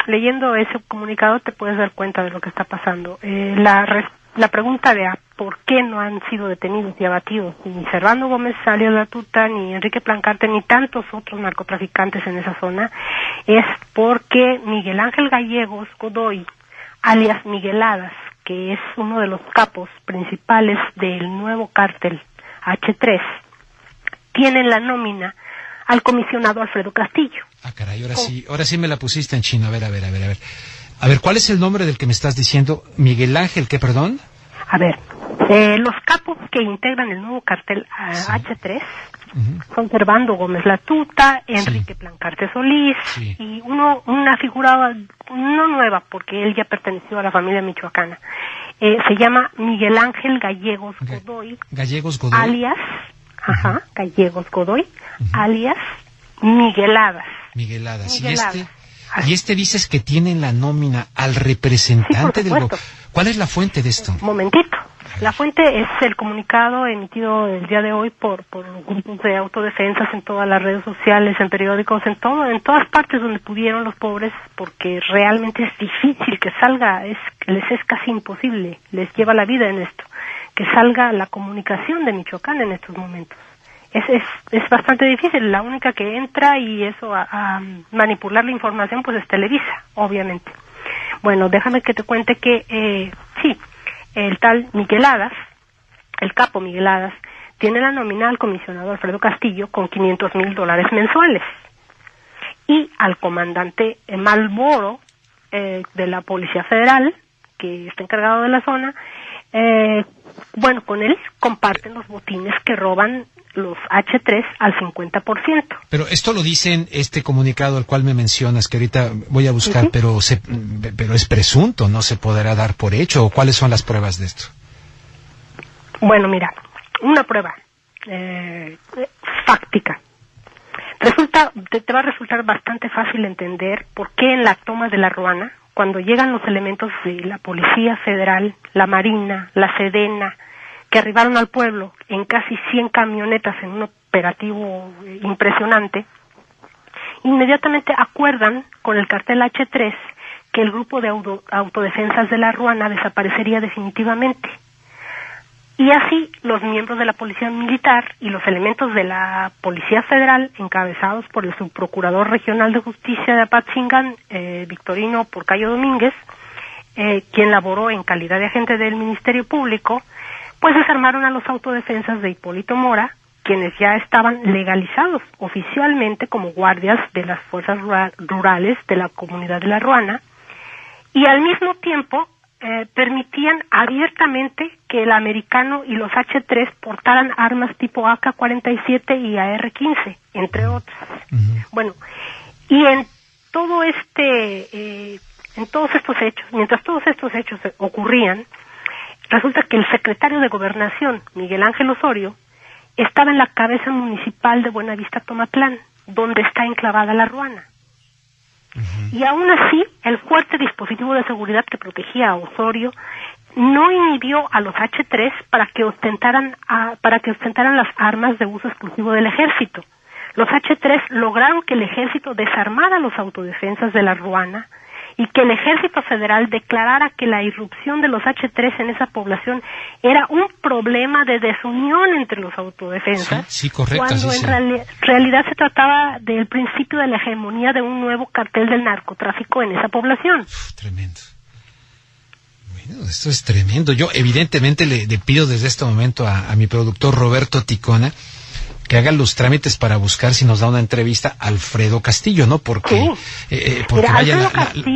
leyendo ese comunicado te puedes dar cuenta de lo que está pasando. La pregunta de por qué no han sido detenidos y abatidos ni Servando Gómez alias La Tuta, ni Enrique Plancarte, ni tantos otros narcotraficantes en esa zona, es porque Miguel Ángel Gallegos Godoy, alias Migueladas, que es uno de los capos principales del nuevo cártel H3, tienen la nómina al comisionado Alfredo Castillo. Ah, caray, ahora sí me la pusiste en chino. A ver. A ver, ¿cuál es el nombre del que me estás diciendo? Miguel Ángel, ¿qué, perdón? A ver, los capos que integran el nuevo cartel H3 son Servando Gómez La Tuta, Enrique Plancarte Solís y una figura no nueva, porque él ya perteneció a la familia michoacana. Se llama Miguel Ángel Gallegos Godoy. Gallegos Godoy. Alias, Gallegos Godoy, alias Migueladas. Migueladas. Y este dices que tiene la nómina al representante del gobierno. ¿Cuál es la fuente de esto? Momentito. La fuente es el comunicado emitido el día de hoy por grupos de autodefensas en todas las redes sociales, en periódicos, en todas partes donde pudieron los pobres, porque realmente es difícil que salga, les es casi imposible, les lleva la vida en esto, que salga la comunicación de Michoacán en estos momentos. Es bastante difícil. La única que entra y eso a manipular la información pues es Televisa, obviamente. Bueno, déjame que te cuente que sí, el tal Migueladas, el capo Migueladas, tiene la nómina al comisionado Alfredo Castillo con $500,000 mensuales, y al comandante Malboro de la Policía Federal, que está encargado de la zona, con él comparten los botines que roban los H3 al 50%. Pero esto lo dice en este comunicado al cual me mencionas, que ahorita voy a buscar, pero es presunto, no se podrá dar por hecho. ¿O cuáles son las pruebas de esto? Bueno, mira, una prueba fáctica. Te va a resultar bastante fácil entender por qué en la toma de La Ruana, cuando llegan los elementos de la Policía Federal, la Marina, la Sedena, que arribaron al pueblo en casi 100 camionetas en un operativo impresionante, inmediatamente acuerdan con el cartel H3 que el grupo de autodefensas de La Ruana desaparecería definitivamente. Y así los miembros de la Policía Militar y los elementos de la Policía Federal, encabezados por el subprocurador regional de justicia de Apatzingán, Victorino Porcayo Domínguez, quien laboró en calidad de agente del Ministerio Público, pues desarmaron a los autodefensas de Hipólito Mora, quienes ya estaban legalizados oficialmente como guardias de las fuerzas rurales de la comunidad de La Ruana, y al mismo tiempo permitían abiertamente que el americano y los H3 portaran armas tipo AK-47 y AR-15, entre otras. Bueno, y en todos estos hechos, mientras todos estos hechos ocurrían, resulta que el secretario de Gobernación, Miguel Ángel Osorio, estaba en la cabeza municipal de Buenavista Tomatlán, donde está enclavada La Ruana. Y aún así, el fuerte dispositivo de seguridad que protegía a Osorio no inhibió a los H3 para que ostentaran las armas de uso exclusivo del ejército. Los H3 lograron que el ejército desarmara a los autodefensas de La Ruana y que el Ejército Federal declarara que la irrupción de los H3 en esa población era un problema de desunión entre los autodefensas, sí, correcto, cuando en realidad se trataba del principio de la hegemonía de un nuevo cartel del narcotráfico en esa población. Tremendo. Bueno, esto es tremendo. Yo evidentemente le pido desde este momento a mi productor Roberto Ticona que haga los trámites para buscar si nos da una entrevista a Alfredo Castillo, ¿no? Porque vaya,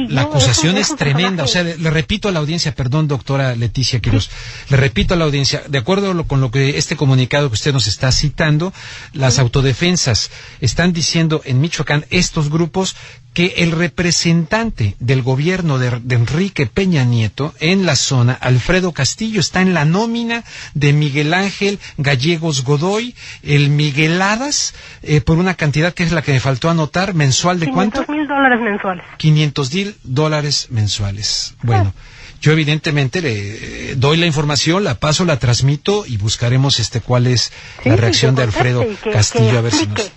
la acusación es tremenda. O sea, le repito a la audiencia, perdón, doctora Leticia Quirós, le repito a la audiencia, de acuerdo con lo que este comunicado que usted nos está citando, las autodefensas están diciendo en Michoacán, estos grupos, que el representante del gobierno de Enrique Peña Nieto en la zona, Alfredo Castillo, está en la nómina de Miguel Ángel Gallegos Godoy, el Migueladas, por una cantidad que es la que me faltó anotar, mensual de ¿cuánto? $500,000 mensuales. $500,000 mensuales. Bueno, yo evidentemente le doy la información, la paso, la transmito y buscaremos cuál es la reacción de Alfredo Castillo, a ver si nos...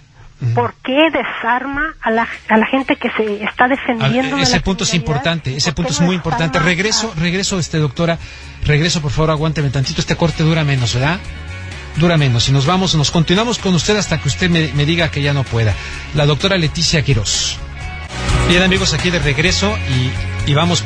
¿Por qué desarma a la gente que se está defendiendo? Ese punto es importante, ese punto es muy importante. Regreso, doctora, por favor, aguánteme tantito, este corte dura menos, ¿verdad? Dura menos, y nos continuamos con usted hasta que usted me diga que ya no pueda. La doctora Leticia Quirós. Bien, amigos, aquí de regreso, y vamos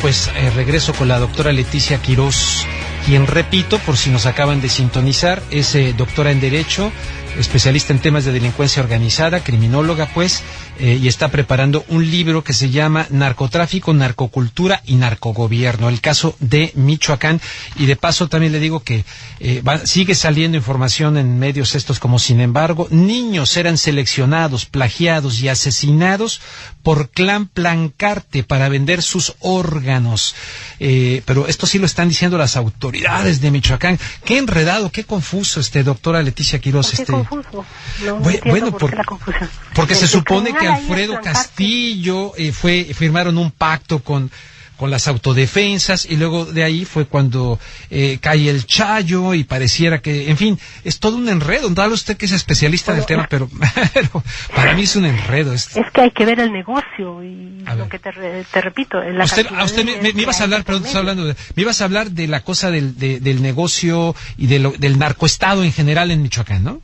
regreso con la doctora Leticia Quirós. quien, repito, por si nos acaban de sintonizar, es doctora en Derecho, especialista en temas de delincuencia organizada, criminóloga, pues, y está preparando un libro que se llama Narcotráfico, Narcocultura y Narcogobierno, el caso de Michoacán. Y de paso también le digo que sigue saliendo información en medios estos como Sin Embargo. Niños eran seleccionados, plagiados y asesinados por Clan Plancarte para vender sus órganos. Pero esto sí lo están diciendo las autoridades de Michoacán. Qué enredado, qué confuso, doctora Leticia Quirós. Confuso. No bueno, por qué la confusión. Porque se supone que Alfredo Castillo firmaron un pacto con las autodefensas, y luego de ahí fue cuando cae el Chayo y pareciera que, en fin, es todo un enredo. No habla usted que es especialista del tema, pero para mí es un enredo. Es que hay que ver el negocio y lo que te repito. Usted me ibas a hablar, perdón, te estoy hablando me ibas a hablar de la cosa del negocio y del narcoestado en general en Michoacán, ¿no?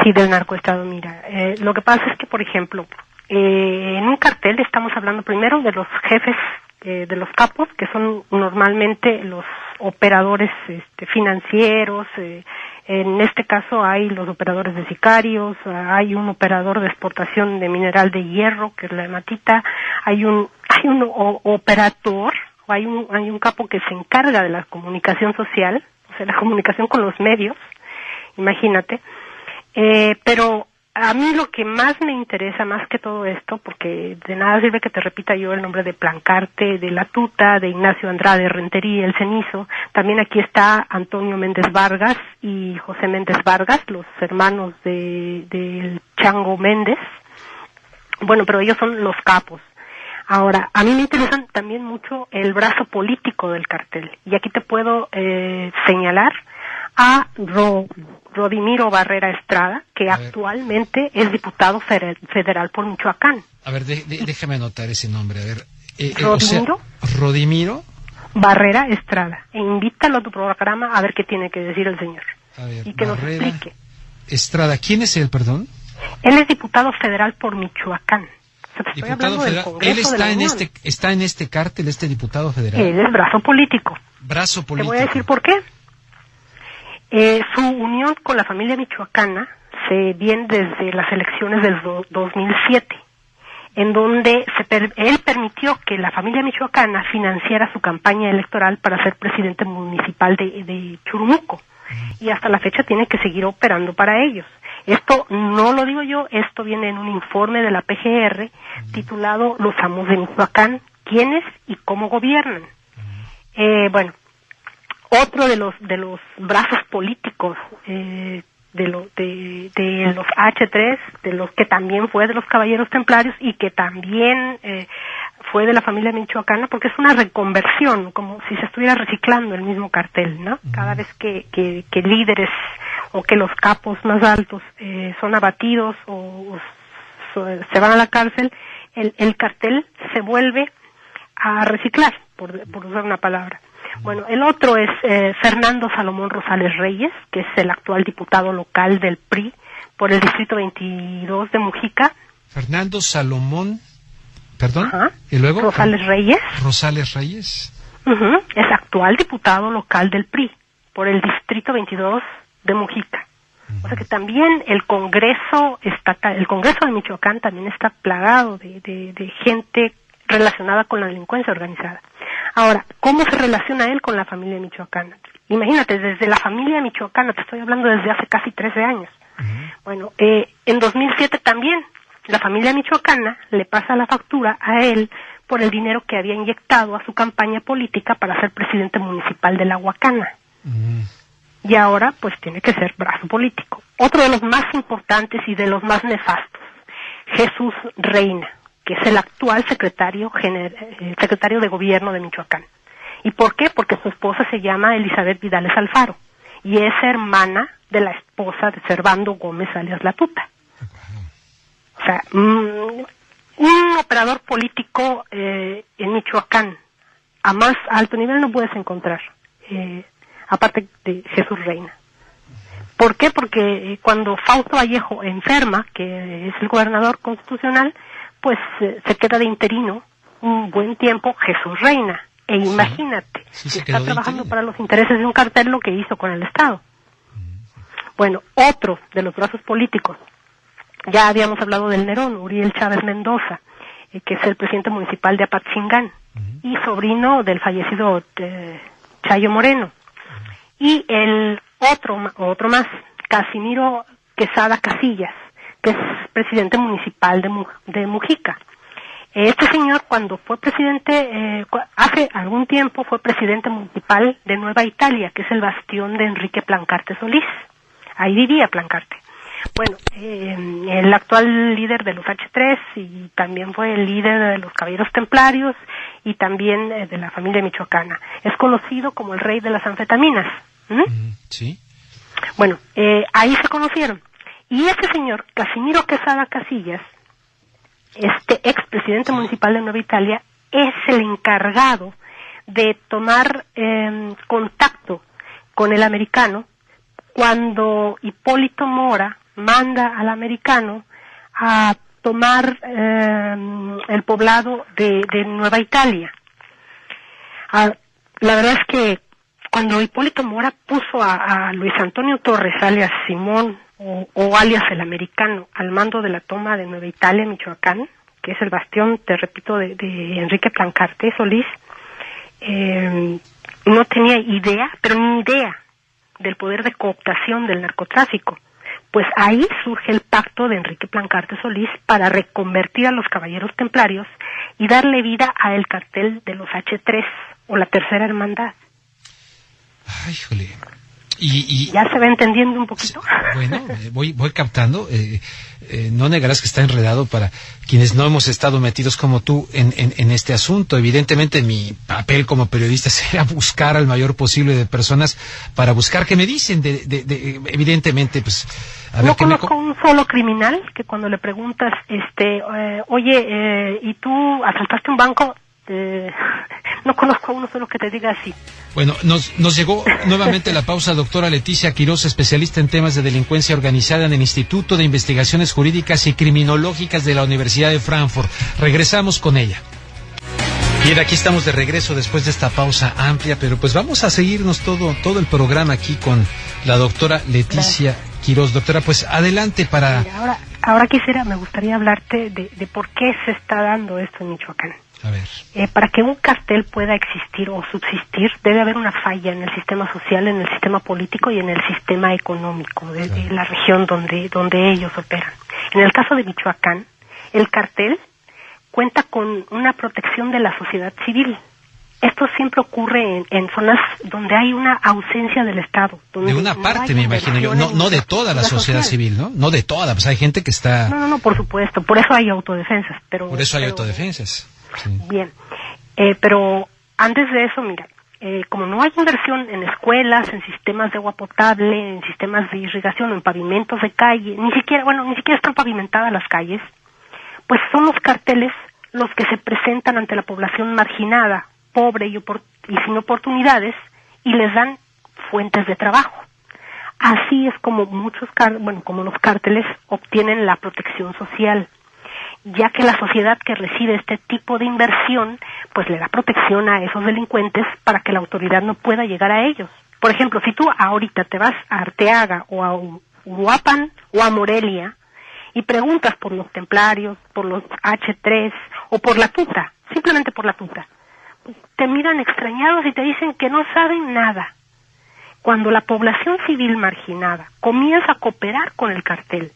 Sí, del narcoestado, mira. Lo que pasa es que, por ejemplo, en un cartel estamos hablando primero de los jefes, de los capos, que son normalmente los operadores financieros. En este caso hay los operadores de sicarios, hay un operador de exportación de mineral de hierro, que es la hematita, hay un operador, o hay un capo que se encarga de la comunicación social, o sea, la comunicación con los medios, imagínate. Pero a mí lo que más me interesa, más que todo esto, porque de nada sirve que te repita yo el nombre de Plancarte, de La Tuta, de Ignacio Andrade Rentería, el Cenizo. También aquí está Antonio Méndez Vargas y José Méndez Vargas, los hermanos del Chango Méndez. Bueno, pero ellos son los capos. Ahora, a mí me interesan también mucho el brazo político del cartel. Y aquí te puedo señalar a Rodimiro Barrera Estrada, que actualmente es diputado federal por Michoacán. A ver, déjame anotar ese nombre. A ver, Rodimiro Barrera Estrada. E invítalo a tu programa a ver qué tiene que decir el señor. A ver, y que Barrera nos explique. Estrada, ¿quién es él, perdón? Él es diputado federal por Michoacán. Diputado federal. Él está en este cártel, este diputado federal. Él es brazo político. Brazo político. Te voy a decir por qué. Su unión con la familia michoacana se viene desde las elecciones del 2007, en donde él permitió que la familia michoacana financiara su campaña electoral para ser presidente municipal de Churumuco, y hasta la fecha tiene que seguir operando para ellos. Esto no lo digo yo, esto viene en un informe de la PGR titulado Los amos de Michoacán, quiénes y cómo gobiernan. Bueno, otro de los brazos políticos de los H3, de los que también fue de los Caballeros Templarios y que también fue de la familia michoacana, porque es una reconversión, como si se estuviera reciclando el mismo cartel, ¿no? Cada vez que líderes o que los capos más altos son abatidos o se van a la cárcel, el cartel se vuelve a reciclar, por usar una palabra. Bueno, el otro es Fernando Salomón Rosales Reyes, que es el actual diputado local del PRI por el distrito 22 de Mujica. Fernando Salomón, perdón, ajá. ¿Y luego? Rosales Reyes. Rosales Reyes. Es actual diputado local del PRI por el distrito 22 de Mujica. O sea que también el Congreso estatal, el Congreso de Michoacán también está plagado de gente relacionada con la delincuencia organizada. Ahora, ¿cómo se relaciona él con la familia michoacana? Imagínate, desde la familia michoacana, te estoy hablando desde hace casi 13 años. Bueno, en 2007 también la familia michoacana le pasa la factura a él por el dinero que había inyectado a su campaña política para ser presidente municipal de La Huacana. Y ahora, pues, tiene que ser brazo político. Otro de los más importantes y de los más nefastos, Jesús Reina, que es el actual secretario de gobierno de Michoacán. ¿Y por qué? Porque su esposa se llama Elizabeth Vidales Alfaro y es hermana de la esposa de Servando Gómez alias La Tuta. O sea, un operador político en Michoacán a más alto nivel no puedes encontrar, aparte de Jesús Reina. ¿Por qué? Porque cuando Fausto Vallejo enferma, que es el gobernador constitucional, pues se queda de interino un buen tiempo Jesús Reina. E imagínate, sí, si está trabajando para los intereses de un cartel, lo que hizo con el Estado. Bueno, otro de los brazos políticos, ya habíamos hablado del Nerón, Uriel Chávez Mendoza, que es el presidente municipal de Apatzingán, y sobrino del fallecido Chayo Moreno. Y el otro más, Casimiro Quesada Casillas, que es presidente municipal de Mujica. Este señor, cuando fue presidente, hace algún tiempo fue presidente municipal de Nueva Italia, que es el bastión de Enrique Plancarte Solís. Ahí vivía Plancarte. Bueno, el actual líder de los H3 y también fue el líder de los Caballeros Templarios y también de la familia michoacana. Es conocido como el rey de las anfetaminas. Sí. Bueno, ahí se conocieron. Y este señor, Casimiro Quesada Casillas, este expresidente municipal de Nueva Italia, es el encargado de tomar contacto con el americano cuando Hipólito Mora manda al americano a tomar el poblado de Nueva Italia. La verdad es que cuando Hipólito Mora puso a Luis Antonio Torres, alias Simón, o alias el americano, al mando de la toma de Nueva Italia, Michoacán, que es el bastión, te repito, de Enrique Plancarte Solís, no tenía idea, pero ni idea, del poder de cooptación del narcotráfico. Pues ahí surge el pacto de Enrique Plancarte Solís para reconvertir a los Caballeros Templarios y darle vida a el cartel de los H3 o la Tercera Hermandad. Ay, híjole. Y ¿Ya se va entendiendo un poquito? Bueno, voy captando. No negarás que está enredado para quienes no hemos estado metidos como tú en este asunto. Evidentemente mi papel como periodista será buscar al mayor posible de personas para buscar qué me dicen. Evidentemente, pues... No conozco un solo criminal que cuando le preguntas, oye, ¿y tú asaltaste un banco? No conozco a uno solo que te diga así. Bueno, nos llegó nuevamente la pausa, doctora Leticia Quirós, especialista en temas de delincuencia organizada en el Instituto de Investigaciones Jurídicas y Criminológicas de la Universidad de Frankfurt. Regresamos con ella. Bien, aquí estamos de regreso después de esta pausa amplia, pero pues vamos a seguirnos todo el programa aquí con la doctora Leticia Quirós. Doctora, pues adelante para... Mira, ahora me gustaría hablarte de por qué se está dando esto en Michoacán. A ver. Para que un cartel pueda existir o subsistir, debe haber una falla en el sistema social, en el sistema político y en el sistema económico de la región donde ellos operan. En el caso de Michoacán, el cartel cuenta con una protección de la sociedad civil. Esto siempre ocurre en zonas donde hay una ausencia del Estado. Donde de una parte, me imagino yo, no de toda la sociedad civil, ¿no? No de toda, pues hay gente que está... No, por supuesto, por eso hay autodefensas. Por eso hay autodefensas. Sí. Bien, pero antes de eso, mira, como no hay inversión en escuelas, en sistemas de agua potable, en sistemas de irrigación, en pavimentos de calle, ni siquiera están pavimentadas las calles, pues son los carteles los que se presentan ante la población marginada, pobre y sin oportunidades, y les dan fuentes de trabajo. Así es como como los cárteles obtienen la protección social, ya que la sociedad que recibe este tipo de inversión, pues le da protección a esos delincuentes para que la autoridad no pueda llegar a ellos. Por ejemplo, si tú ahorita te vas a Arteaga o a Uruapan o a Morelia y preguntas por los templarios, por los H3 o por la tuta, simplemente por la tuta, te miran extrañados y te dicen que no saben nada. Cuando la población civil marginada comienza a cooperar con el cartel,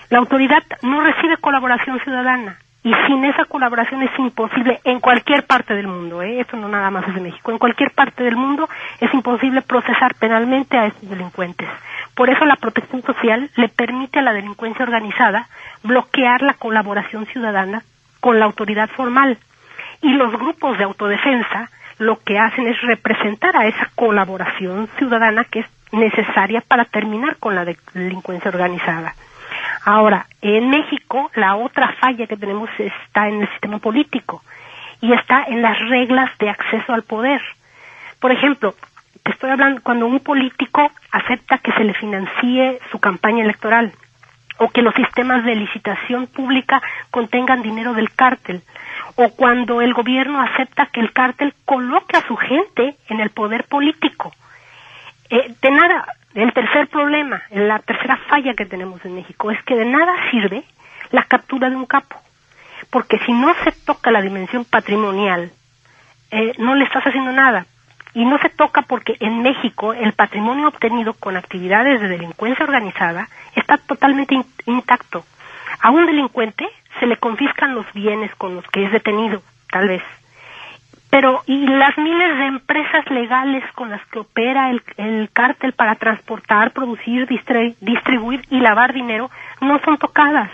la autoridad no recibe colaboración ciudadana y sin esa colaboración es imposible en cualquier parte del mundo, esto no nada más es de México, en cualquier parte del mundo es imposible procesar penalmente a estos delincuentes. Por eso la protección social le permite a la delincuencia organizada bloquear la colaboración ciudadana con la autoridad formal. Y los grupos de autodefensa lo que hacen es representar a esa colaboración ciudadana que es necesaria para terminar con la delincuencia organizada. Ahora, en México, la otra falla que tenemos está en el sistema político y está en las reglas de acceso al poder. Por ejemplo, te estoy hablando cuando un político acepta que se le financie su campaña electoral o que los sistemas de licitación pública contengan dinero del cártel o cuando el gobierno acepta que el cártel coloque a su gente en el poder político. De nada, el tercer problema, la tercera falla que tenemos en México es que de nada sirve la captura de un capo, porque si no se toca la dimensión patrimonial, no le estás haciendo nada. Y no se toca porque en México el patrimonio obtenido con actividades de delincuencia organizada está totalmente intacto. A un delincuente se le confiscan los bienes con los que es detenido, tal vez. Pero, y las miles de empresas legales con las que opera el cártel para transportar, producir, distribuir y lavar dinero no son tocadas.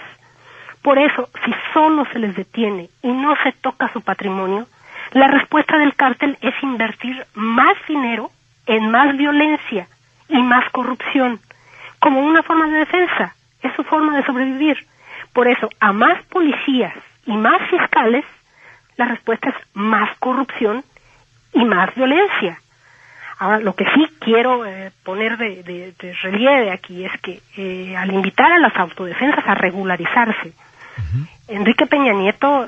Por eso, si solo se les detiene y no se toca su patrimonio, la respuesta del cártel es invertir más dinero en más violencia y más corrupción, como una forma de defensa, es su forma de sobrevivir. Por eso, a más policías y más fiscales, la respuesta es más corrupción y más violencia. Ahora, lo que sí quiero poner de relieve aquí es que al invitar a las autodefensas a regularizarse, Enrique Peña Nieto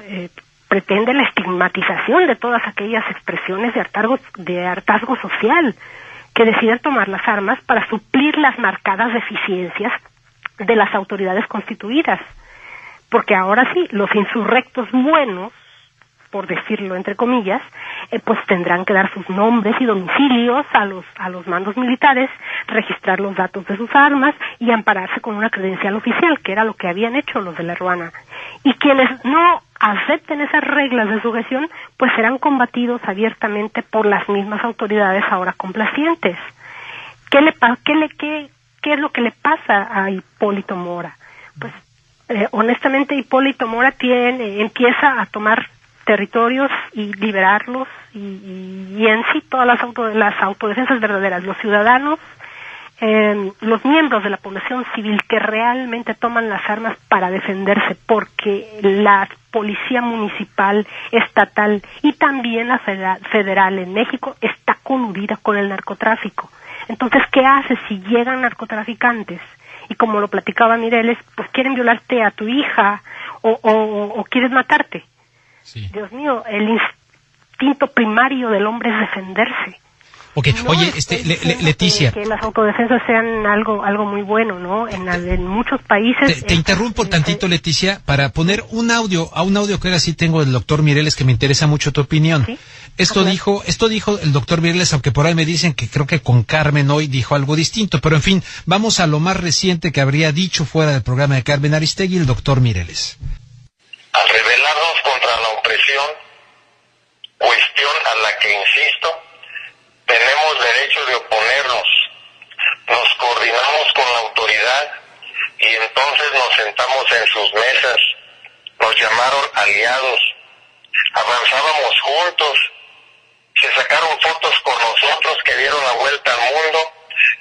pretende la estigmatización de todas aquellas expresiones de hartazgo social que deciden tomar las armas para suplir las marcadas deficiencias de las autoridades constituidas. Porque ahora sí, los insurrectos buenos, por decirlo entre comillas, pues tendrán que dar sus nombres y domicilios a los mandos militares, registrar los datos de sus armas y ampararse con una credencial oficial, que era lo que habían hecho los de la Ruana. Y quienes no acepten esas reglas de sujeción, pues serán combatidos abiertamente por las mismas autoridades ahora complacientes. ¿Qué es lo que le pasa a Hipólito Mora? Pues honestamente Hipólito Mora empieza a tomar territorios y liberarlos y en sí todas las autodefensas verdaderas, los ciudadanos, los miembros de la población civil que realmente toman las armas para defenderse, porque la policía municipal, estatal y también la federal en México está coludida con el narcotráfico. Entonces, ¿qué hace si llegan narcotraficantes? Y como lo platicaba Mireles, pues quieren violarte a tu hija o quieren matarte. Sí. Dios mío, el instinto primario del hombre es defenderse. Okay. No, oye, Leticia, que las autodefensas sean algo muy bueno, ¿no? En muchos países. Te interrumpo tantito, Leticia, para poner un audio que ahora sí tengo del doctor Mireles, que me interesa mucho tu opinión. ¿Sí? Esto dijo el doctor Mireles, aunque por ahí me dicen que creo que con Carmen hoy dijo algo distinto, pero en fin, vamos a lo más reciente que habría dicho fuera del programa de Carmen Aristegui el doctor Mireles. Al rebelarnos contra la opresión, cuestión a la que insisto, tenemos derecho de oponernos, nos coordinamos con la autoridad y entonces nos sentamos en sus mesas, nos llamaron aliados, avanzábamos juntos, se sacaron fotos con nosotros que dieron la vuelta al mundo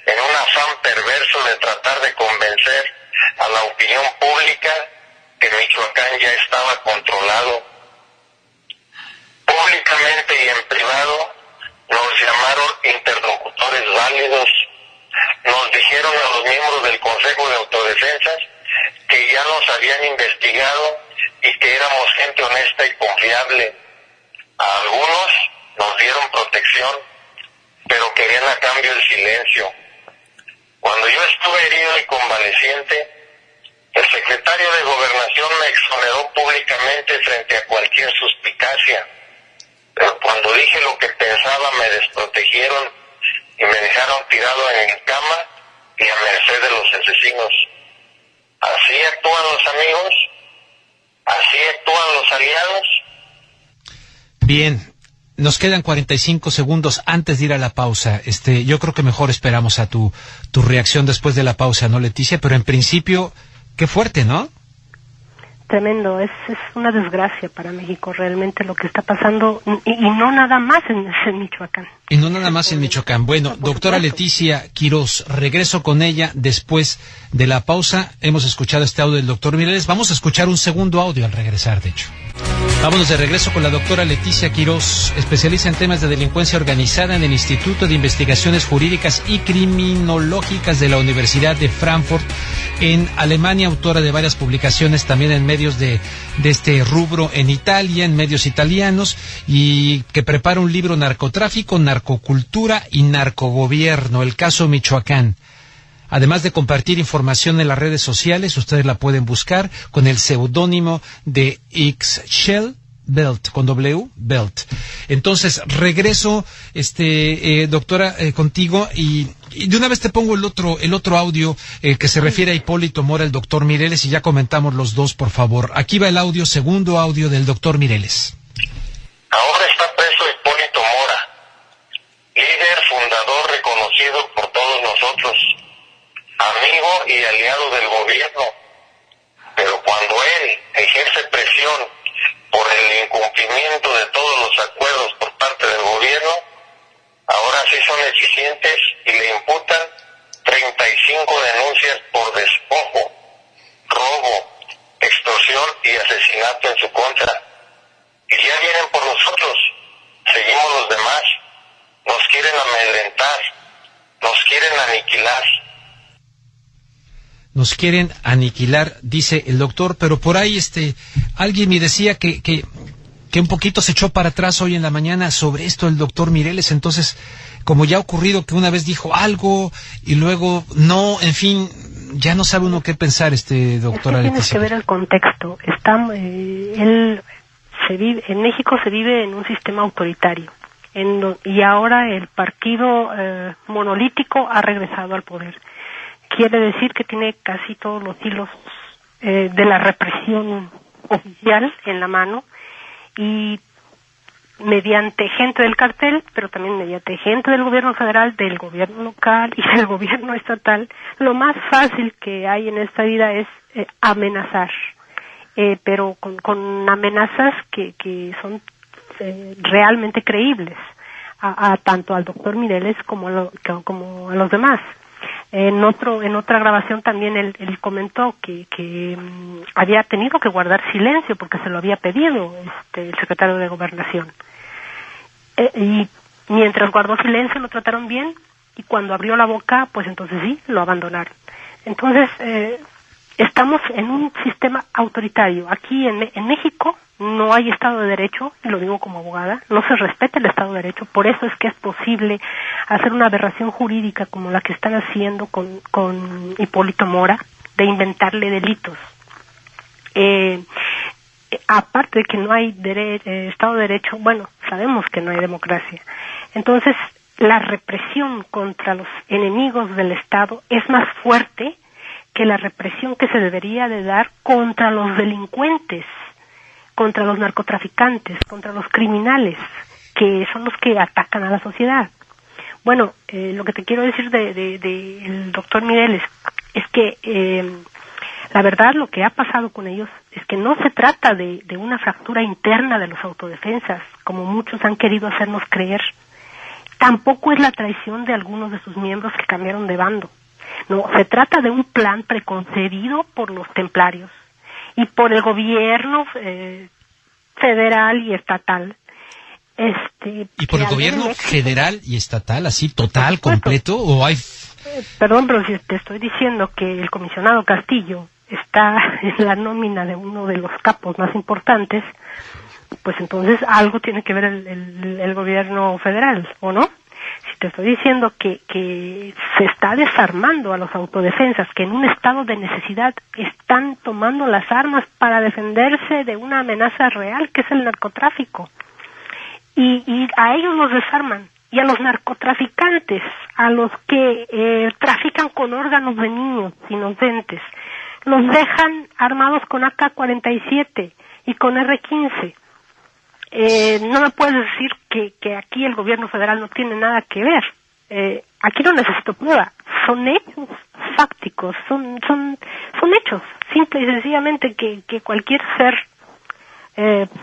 en un afán perverso de tratar de convencer a la opinión pública que Michoacán ya estaba controlado. Públicamente y en privado nos llamaron interlocutores válidos, nos dijeron a los miembros del Consejo de Autodefensas que ya nos habían investigado y que éramos gente honesta y confiable. A algunos nos dieron protección, pero querían a cambio el silencio. Cuando yo estuve herido y convaleciente, el secretario de Gobernación me exoneró públicamente frente a cualquier suspicacia. Pero cuando dije lo que pensaba me desprotegieron y me dejaron tirado en cama y a merced de los asesinos. ¿Así actúan los amigos? ¿Así actúan los aliados? Bien, nos quedan 45 segundos antes de ir a la pausa. Yo creo que mejor esperamos a tu reacción después de la pausa, ¿no, Leticia? Pero en principio, qué fuerte, ¿no? Tremendo, es una desgracia para México realmente lo que está pasando y no nada más en Michoacán. Y no nada más en Michoacán. Bueno, doctora Leticia Quirós, regreso con ella después de la pausa. Hemos escuchado este audio del doctor Mireles. Vamos a escuchar un segundo audio al regresar, de hecho. Vámonos de regreso con la doctora Leticia Quirós, especialista en temas de delincuencia organizada en el Instituto de Investigaciones Jurídicas y Criminológicas de la Universidad de Frankfurt en Alemania, autora de varias publicaciones también en medios de este rubro en Italia, en medios italianos, y que prepara un libro: Narcotráfico, Narcocultura y Narcogobierno, el caso Michoacán. Además de compartir información en las redes sociales, ustedes la pueden buscar con el seudónimo de Ixchel Belt, con W, Belt. Entonces, regreso, doctora, contigo, y de una vez te pongo el otro audio que se refiere a Hipólito Mora, el doctor Mireles, y ya comentamos los dos, por favor. Aquí va el audio, segundo audio del doctor Mireles. Ahora está preso Hipólito Mora, líder, fundador, reconocido por todos nosotros, amigo y aliado del gobierno, pero cuando él ejerce presión por el incumplimiento de todos los acuerdos por parte del gobierno, ahora sí son eficientes y le imputan 35 denuncias por despojo, robo, extorsión y asesinato en su contra. Y ya vienen por nosotros, seguimos los demás, nos quieren amedrentar, nos quieren aniquilar. Nos quieren aniquilar, dice el doctor, pero por ahí alguien me decía que un poquito se echó para atrás hoy en la mañana sobre esto el doctor Mireles. Entonces, como ya ha ocurrido que una vez dijo algo y luego no, en fin, ya no sabe uno qué pensar, doctora Leticia. Tienes que ver el contexto. En México se vive en un sistema autoritario, y ahora el partido monolítico ha regresado al poder. Quiere decir que tiene casi todos los hilos de la represión oficial en la mano, y mediante gente del cartel, pero también mediante gente del gobierno federal, del gobierno local y del gobierno estatal, lo más fácil que hay en esta vida es amenazar, pero con amenazas que son realmente creíbles, tanto al doctor Mireles como a los demás. En otra grabación también él comentó que había tenido que guardar silencio porque se lo había pedido el secretario de Gobernación. Y mientras guardó silencio lo trataron bien, y cuando abrió la boca, pues entonces sí, lo abandonaron. Entonces, estamos en un sistema autoritario. Aquí en México no hay Estado de Derecho, y lo digo como abogada, no se respeta el Estado de Derecho. Por eso es que es posible hacer una aberración jurídica como la que están haciendo con Hipólito Mora, de inventarle delitos. Aparte de que no hay Estado de Derecho, bueno, sabemos que no hay democracia. Entonces, la represión contra los enemigos del Estado es más fuerte que la represión que se debería de dar contra los delincuentes, contra los narcotraficantes, contra los criminales, que son los que atacan a la sociedad. Bueno, lo que te quiero decir del doctor Mireles es que la verdad lo que ha pasado con ellos es que no se trata de una fractura interna de los autodefensas, como muchos han querido hacernos creer. Tampoco es la traición de algunos de sus miembros que cambiaron de bando. No, se trata de un plan preconcebido por los templarios y por el gobierno federal y estatal. ¿Y por el gobierno federal y estatal, así, total, completo, o hay...? Perdón, pero si te estoy diciendo que el comisionado Castillo está en la nómina de uno de los capos más importantes, pues entonces algo tiene que ver el gobierno federal, ¿o no? Si te estoy diciendo que se está desarmando a los autodefensas, que en un estado de necesidad están tomando las armas para defenderse de una amenaza real, que es el narcotráfico, y a ellos los desarman, y a los narcotraficantes, a los que trafican con órganos de niños inocentes, los dejan armados con AK-47 y con R-15. No me puedes decir que aquí el gobierno federal no tiene nada que ver. Aquí no necesito prueba, son hechos fácticos, son hechos, simple y sencillamente que cualquier ser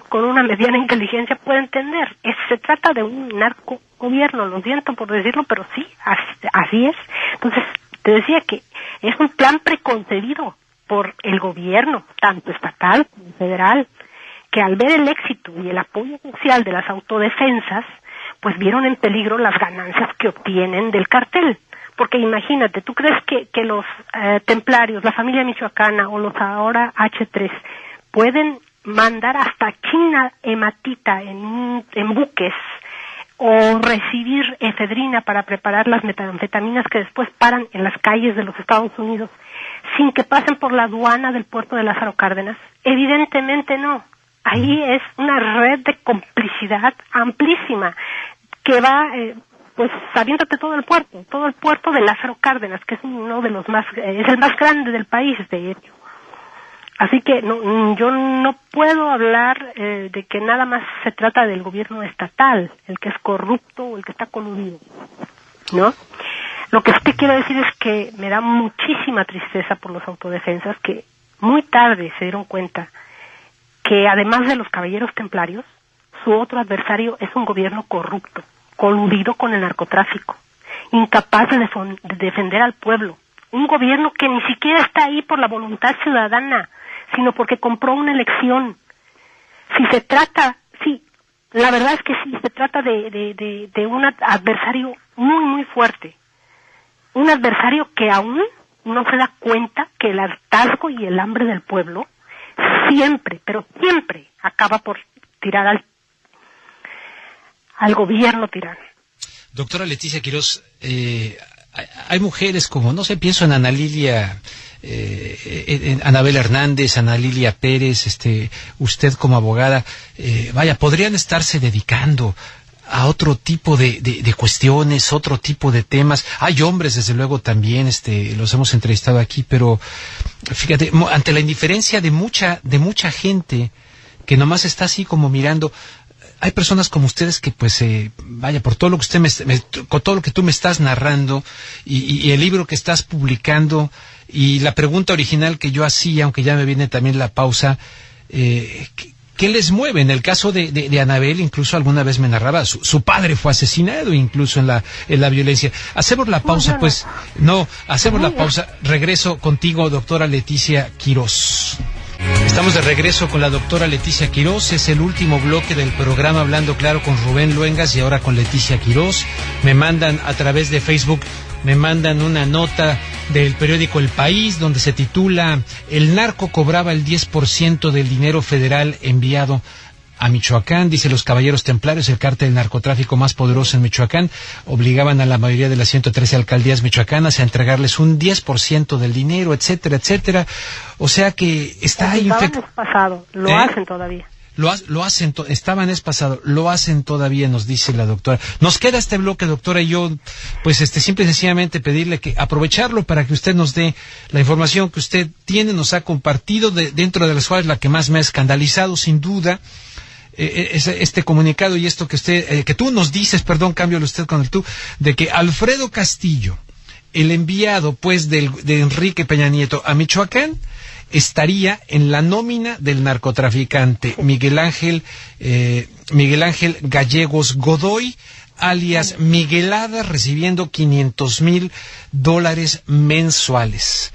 con una mediana inteligencia puede entender. Se trata de un narcogobierno, lo siento por decirlo, pero sí, así es. Entonces, te decía que es un plan preconcebido por el gobierno, tanto estatal como federal, que al ver el éxito y el apoyo social de las autodefensas, pues vieron en peligro las ganancias que obtienen del cartel. Porque imagínate, ¿tú crees que los templarios, la familia michoacana o los ahora H3 pueden mandar hasta China hematita en buques o recibir efedrina para preparar las metanfetaminas que después paran en las calles de los Estados Unidos sin que pasen por la aduana del puerto de Lázaro Cárdenas? Evidentemente no. Ahí es una red de complicidad amplísima que va, pues, sabiéndote todo el puerto de Lázaro Cárdenas, que es uno de los es el más grande del país, de hecho. Así que yo no puedo hablar de que nada más se trata del gobierno estatal, el que es corrupto o el que está coludido, ¿no? Lo que sí te quiero decir es que me da muchísima tristeza por los autodefensas que muy tarde se dieron cuenta que además de los caballeros templarios, su otro adversario es un gobierno corrupto, coludido con el narcotráfico, incapaz de defender al pueblo, un gobierno que ni siquiera está ahí por la voluntad ciudadana, sino porque compró una elección. La verdad es que sí, se trata de un adversario muy, muy fuerte, un adversario que aún no se da cuenta que el hartazgo y el hambre del pueblo siempre, pero siempre acaba por tirar al gobierno tirano. Doctora Leticia Quirós, hay mujeres como, no sé, pienso en Ana Lilia, en Anabel Hernández, Ana Lilia Pérez, usted como abogada, podrían estarse dedicando a otro tipo de cuestiones, otro tipo de temas. Hay hombres, desde luego, también, los hemos entrevistado aquí, pero fíjate, ante la indiferencia de mucha gente que nomás está así como mirando, hay personas como ustedes que, pues, por todo lo que con todo lo que tú me estás narrando y el libro que estás publicando y la pregunta original que yo hacía, aunque ya me viene también la pausa, ¿qué les mueve? En el caso de Anabel, incluso alguna vez me narraba, su padre fue asesinado incluso en la violencia. Hacemos la pausa, pues. No, hacemos la pausa. Regreso contigo, doctora Leticia Quirós. Estamos de regreso con la doctora Leticia Quirós. Es el último bloque del programa Hablando Claro con Rubén Luengas y ahora con Leticia Quirós. Me mandan a través de Facebook, una nota del periódico El País donde se titula "El narco cobraba el 10% del dinero federal enviado a Michoacán". Dice: los caballeros templarios, el cártel del narcotráfico más poderoso en Michoacán, obligaban a la mayoría de las 113 alcaldías michoacanas a entregarles un 10% del dinero, etcétera, etcétera. O sea que está ahí pasado, lo hacen todavía. Estaban es pasado, lo hacen todavía, nos dice la doctora. Nos queda este bloque, doctora, y yo, pues, simple y sencillamente pedirle que aprovecharlo para que usted nos dé la información que usted tiene, nos ha compartido, dentro de las cuales la que más me ha escandalizado, sin duda, es este comunicado y esto que que tú nos dices, perdón, cámbialo usted con el tú, de que Alfredo Castillo, el enviado, pues, de Enrique Peña Nieto a Michoacán, estaría en la nómina del narcotraficante Miguel Ángel Gallegos Godoy, alias Miguelada, recibiendo $500,000 mensuales.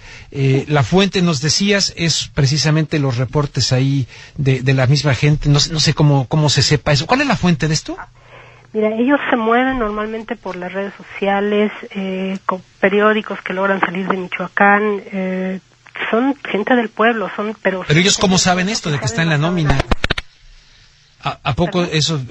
La fuente, nos decías, es precisamente los reportes ahí de la misma gente. No sé cómo se sepa eso. ¿Cuál es la fuente de esto? Mira, ellos se mueven normalmente por las redes sociales, con periódicos que logran salir de Michoacán. Son gente del pueblo, pero ellos ¿cómo saben esto de que está en la nómina? ¿A poco eso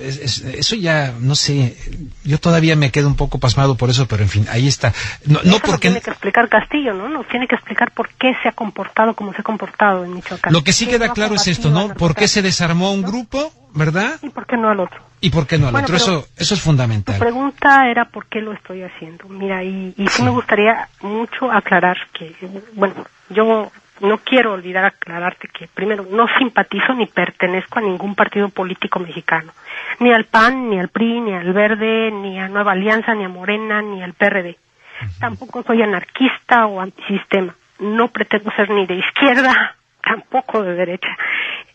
ya, no sé, yo todavía me quedo un poco pasmado por eso, pero en fin, ahí está. No porque tiene que explicar Castillo, ¿no? Nos tiene que explicar por qué se ha comportado como se ha comportado en Michoacán. Lo que sí queda claro es esto, ¿no? ¿Por qué se desarmó un grupo, verdad? ¿Y por qué no al otro? Eso es fundamental. Tu pregunta era por qué lo estoy haciendo. Mira, y sí me gustaría mucho aclarar que, bueno, yo no quiero olvidar aclararte que, primero, no simpatizo ni pertenezco a ningún partido político mexicano. Ni al PAN, ni al PRI, ni al Verde, ni a Nueva Alianza, ni a Morena, ni al PRD. Tampoco soy anarquista o antisistema. No pretendo ser ni de izquierda, tampoco de derecha.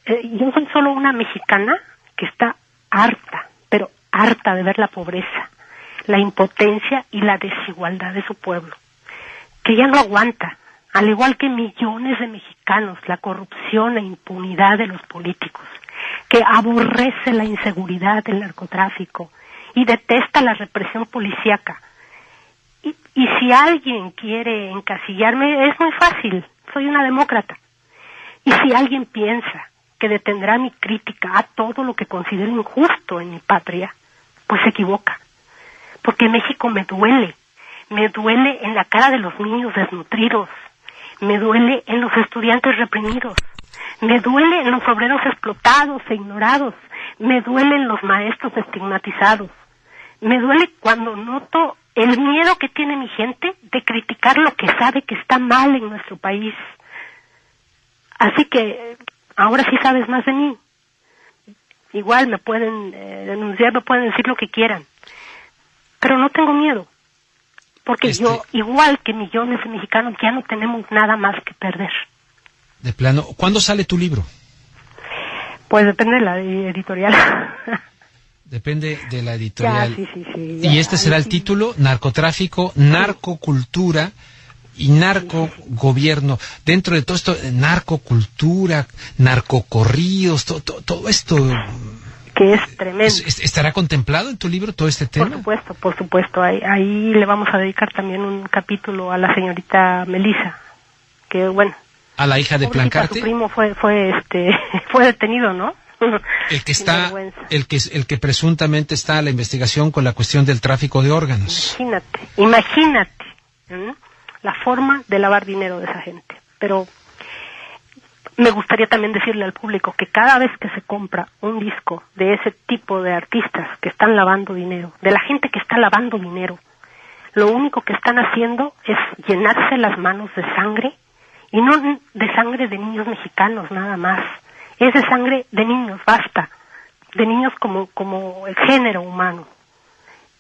Yo soy solo una mexicana que está harta, pero harta de ver la pobreza, la impotencia y la desigualdad de su pueblo, que ya no aguanta, al igual que millones de mexicanos, la corrupción e impunidad de los políticos, que aborrece la inseguridad del narcotráfico y detesta la represión policíaca. Y si alguien quiere encasillarme, es muy fácil, soy una demócrata. Y si alguien piensa que detendrá mi crítica a todo lo que considero injusto en mi patria, pues se equivoca. Porque México me duele en la cara de los niños desnutridos, me duele en los estudiantes reprimidos, me duele en los obreros explotados e ignorados, me duele en los maestros estigmatizados, me duele cuando noto el miedo que tiene mi gente de criticar lo que sabe que está mal en nuestro país. Así que ahora sí sabes más de mí. Igual me pueden denunciar, me pueden decir lo que quieran, pero no tengo miedo, porque yo, igual que millones de mexicanos, ya no tenemos nada más que perder. De plano, ¿cuándo sale tu libro? Pues depende de la editorial. Depende de la editorial. Ya, sí, y este será el título: Narcotráfico, Narcocultura y Narcogobierno. Dentro de todo esto, narcocultura, narcocorridos, todo esto... Que es tremendo. ¿Estará contemplado en tu libro todo este tema? Por supuesto. Ahí le vamos a dedicar también un capítulo a la señorita Melissa, que bueno... ¿A la hija de Plancarte? Su primo fue detenido, ¿no? El que presuntamente está a la investigación con la cuestión del tráfico de órganos. Imagínate, la forma de lavar dinero de esa gente. Pero me gustaría también decirle al público que cada vez que se compra un disco de ese tipo de artistas que están lavando dinero, de la gente que está lavando dinero, lo único que están haciendo es llenarse las manos de sangre, y no de sangre de niños mexicanos nada más, es de sangre de niños, basta, de niños como el género humano.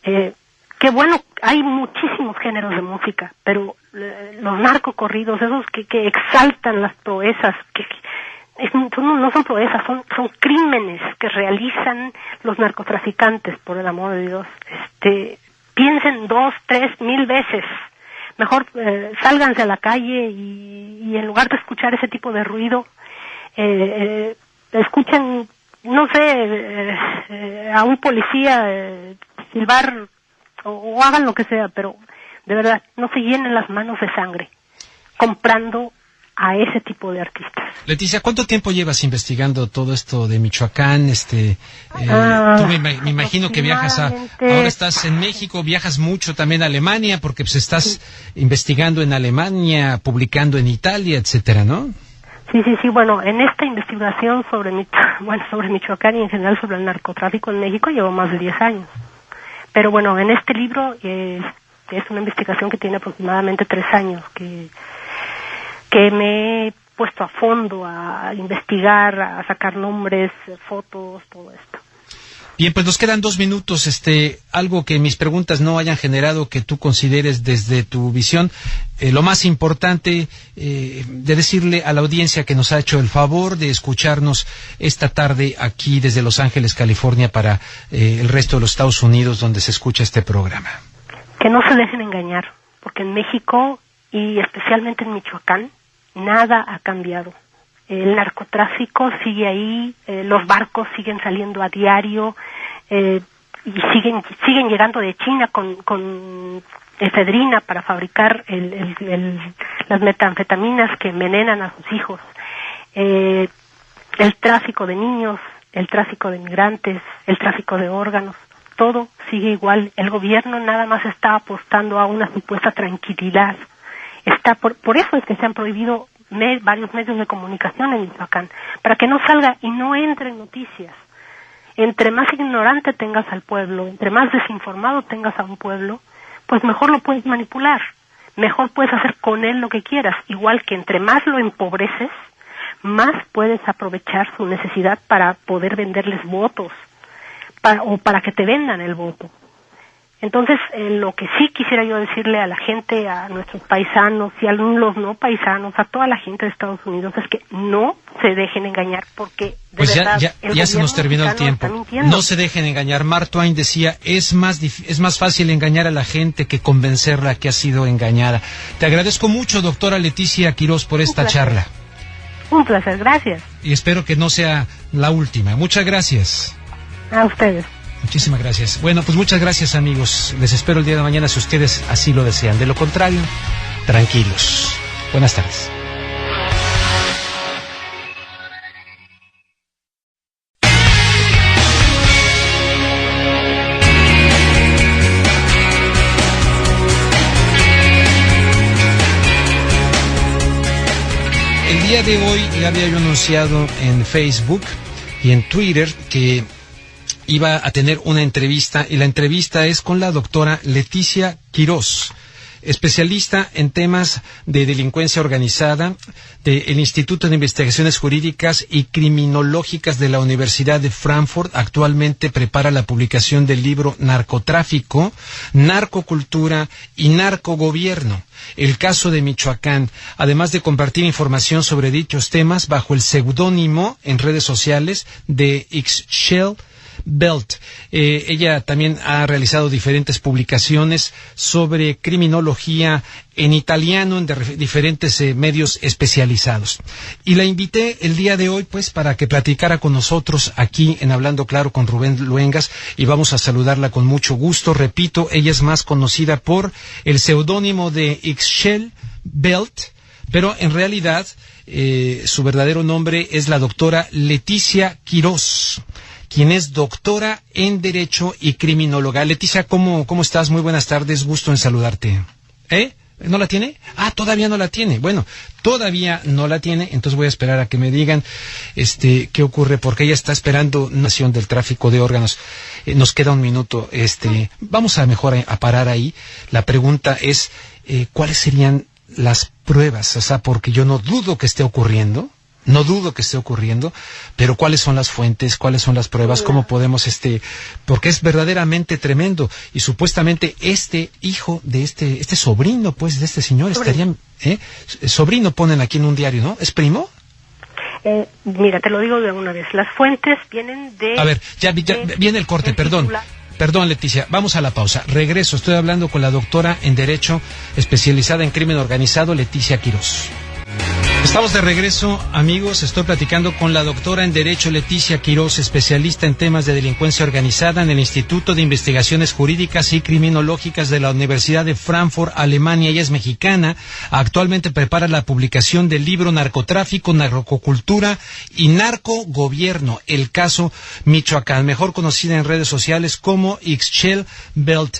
Que bueno, hay muchísimos géneros de música, pero los narcocorridos, esos que exaltan las proezas, no son proezas, son crímenes que realizan los narcotraficantes, por el amor de Dios. Piensen 2, 3, 1000 veces. Mejor sálganse a la calle y en lugar de escuchar ese tipo de ruido, escuchen, no sé, a un policía silbar o hagan lo que sea, pero de verdad, no se llenen las manos de sangre comprando a ese tipo de artistas. Leticia, ¿cuánto tiempo llevas investigando todo esto de Michoacán? Tú me imagino que viajas ahora estás en México, viajas mucho también a Alemania, porque pues estás investigando en Alemania, publicando en Italia, etcétera, ¿no? Sí, bueno, en esta investigación sobre Michoacán y en general sobre el narcotráfico en México llevo más de 10 años. Pero bueno, en este libro es una investigación que tiene aproximadamente 3 años, que me he puesto a fondo a investigar, a sacar nombres, fotos, todo esto. Bien, pues nos quedan 2 minutos. Algo que mis preguntas no hayan generado que tú consideres desde tu visión lo más importante de decirle a la audiencia que nos ha hecho el favor de escucharnos esta tarde aquí desde Los Ángeles, California, para el resto de los Estados Unidos, donde se escucha este programa. Que no se dejen engañar, porque en México y especialmente en Michoacán nada ha cambiado. El narcotráfico sigue ahí, los barcos siguen saliendo a diario y siguen llegando de China con efedrina para fabricar las metanfetaminas que envenenan a sus hijos. El tráfico de niños, el tráfico de migrantes, el tráfico de órganos, todo sigue igual. El gobierno nada más está apostando a una supuesta tranquilidad. Por eso es que se han prohibido varios medios de comunicación en Michoacán, para que no salga y no entre en noticias. Entre más ignorante tengas al pueblo, entre más desinformado tengas a un pueblo, pues mejor lo puedes manipular, mejor puedes hacer con él lo que quieras, igual que entre más lo empobreces, más puedes aprovechar su necesidad para poder venderles votos, o para que te vendan el voto. Entonces, lo que sí quisiera yo decirle a la gente, a nuestros paisanos y a los no paisanos, a toda la gente de Estados Unidos, es que no se dejen engañar, porque pues ya se nos terminó el tiempo. No se dejen engañar. Mark Twain decía, es más fácil engañar a la gente que convencerla que ha sido engañada. Te agradezco mucho, doctora Leticia Quirós, por esta charla. Un placer, gracias. Y espero que no sea la última. Muchas gracias. A ustedes. Muchísimas gracias. Bueno, pues muchas gracias, amigos. Les espero el día de mañana si ustedes así lo desean. De lo contrario, tranquilos. Buenas tardes. El día de hoy ya había yo anunciado en Facebook y en Twitter que iba a tener una entrevista, y la entrevista es con la doctora Leticia Quirós, especialista en temas de delincuencia organizada del Instituto de Investigaciones Jurídicas y Criminológicas de la Universidad de Frankfurt. Actualmente prepara la publicación del libro Narcotráfico, Narcocultura y Narcogobierno, el caso de Michoacán, además de compartir información sobre dichos temas bajo el seudónimo en redes sociales de Ixchel Belt. Ella también ha realizado diferentes publicaciones sobre criminología en italiano en diferentes medios especializados. Y la invité el día de hoy pues para que platicara con nosotros aquí en Hablando Claro con Rubén Luengas, y vamos a saludarla con mucho gusto. Repito, ella es más conocida por el seudónimo de Ixchel Belt, pero en realidad su verdadero nombre es la doctora Leticia Quirós, quien es doctora en Derecho y Criminóloga. Leticia, ¿cómo estás? Muy buenas tardes, gusto en saludarte. ¿No la tiene? Todavía no la tiene. Bueno, todavía no la tiene, entonces voy a esperar a que me digan qué ocurre, porque ella está esperando una nación del tráfico de órganos. Nos queda un minuto. Vamos a mejor a parar ahí. La pregunta es, ¿cuáles serían las pruebas? O sea, porque yo no dudo que esté ocurriendo. No dudo que esté ocurriendo, pero ¿cuáles son las fuentes? ¿Cuáles son las pruebas? ¿Cómo podemos, porque es verdaderamente tremendo, y supuestamente este hijo de este sobrino, pues, de este señor, estaría, sobrino ponen aquí en un diario, ¿no? ¿Es primo? Mira, te lo digo de una vez, las fuentes vienen de... A ver, ya viene el corte, perdón. Perdón, Leticia, vamos a la pausa. Regreso, estoy hablando con la doctora en Derecho, especializada en crimen organizado, Leticia Quirós. Estamos de regreso, amigos. Estoy platicando con la doctora en Derecho Leticia Quirós, especialista en temas de delincuencia organizada en el Instituto de Investigaciones Jurídicas y Criminológicas de la Universidad de Frankfurt, Alemania. Ella es mexicana. Actualmente prepara la publicación del libro Narcotráfico, Narcocultura y Narcogobierno, el caso Michoacán, mejor conocida en redes sociales como Ixchel Belt.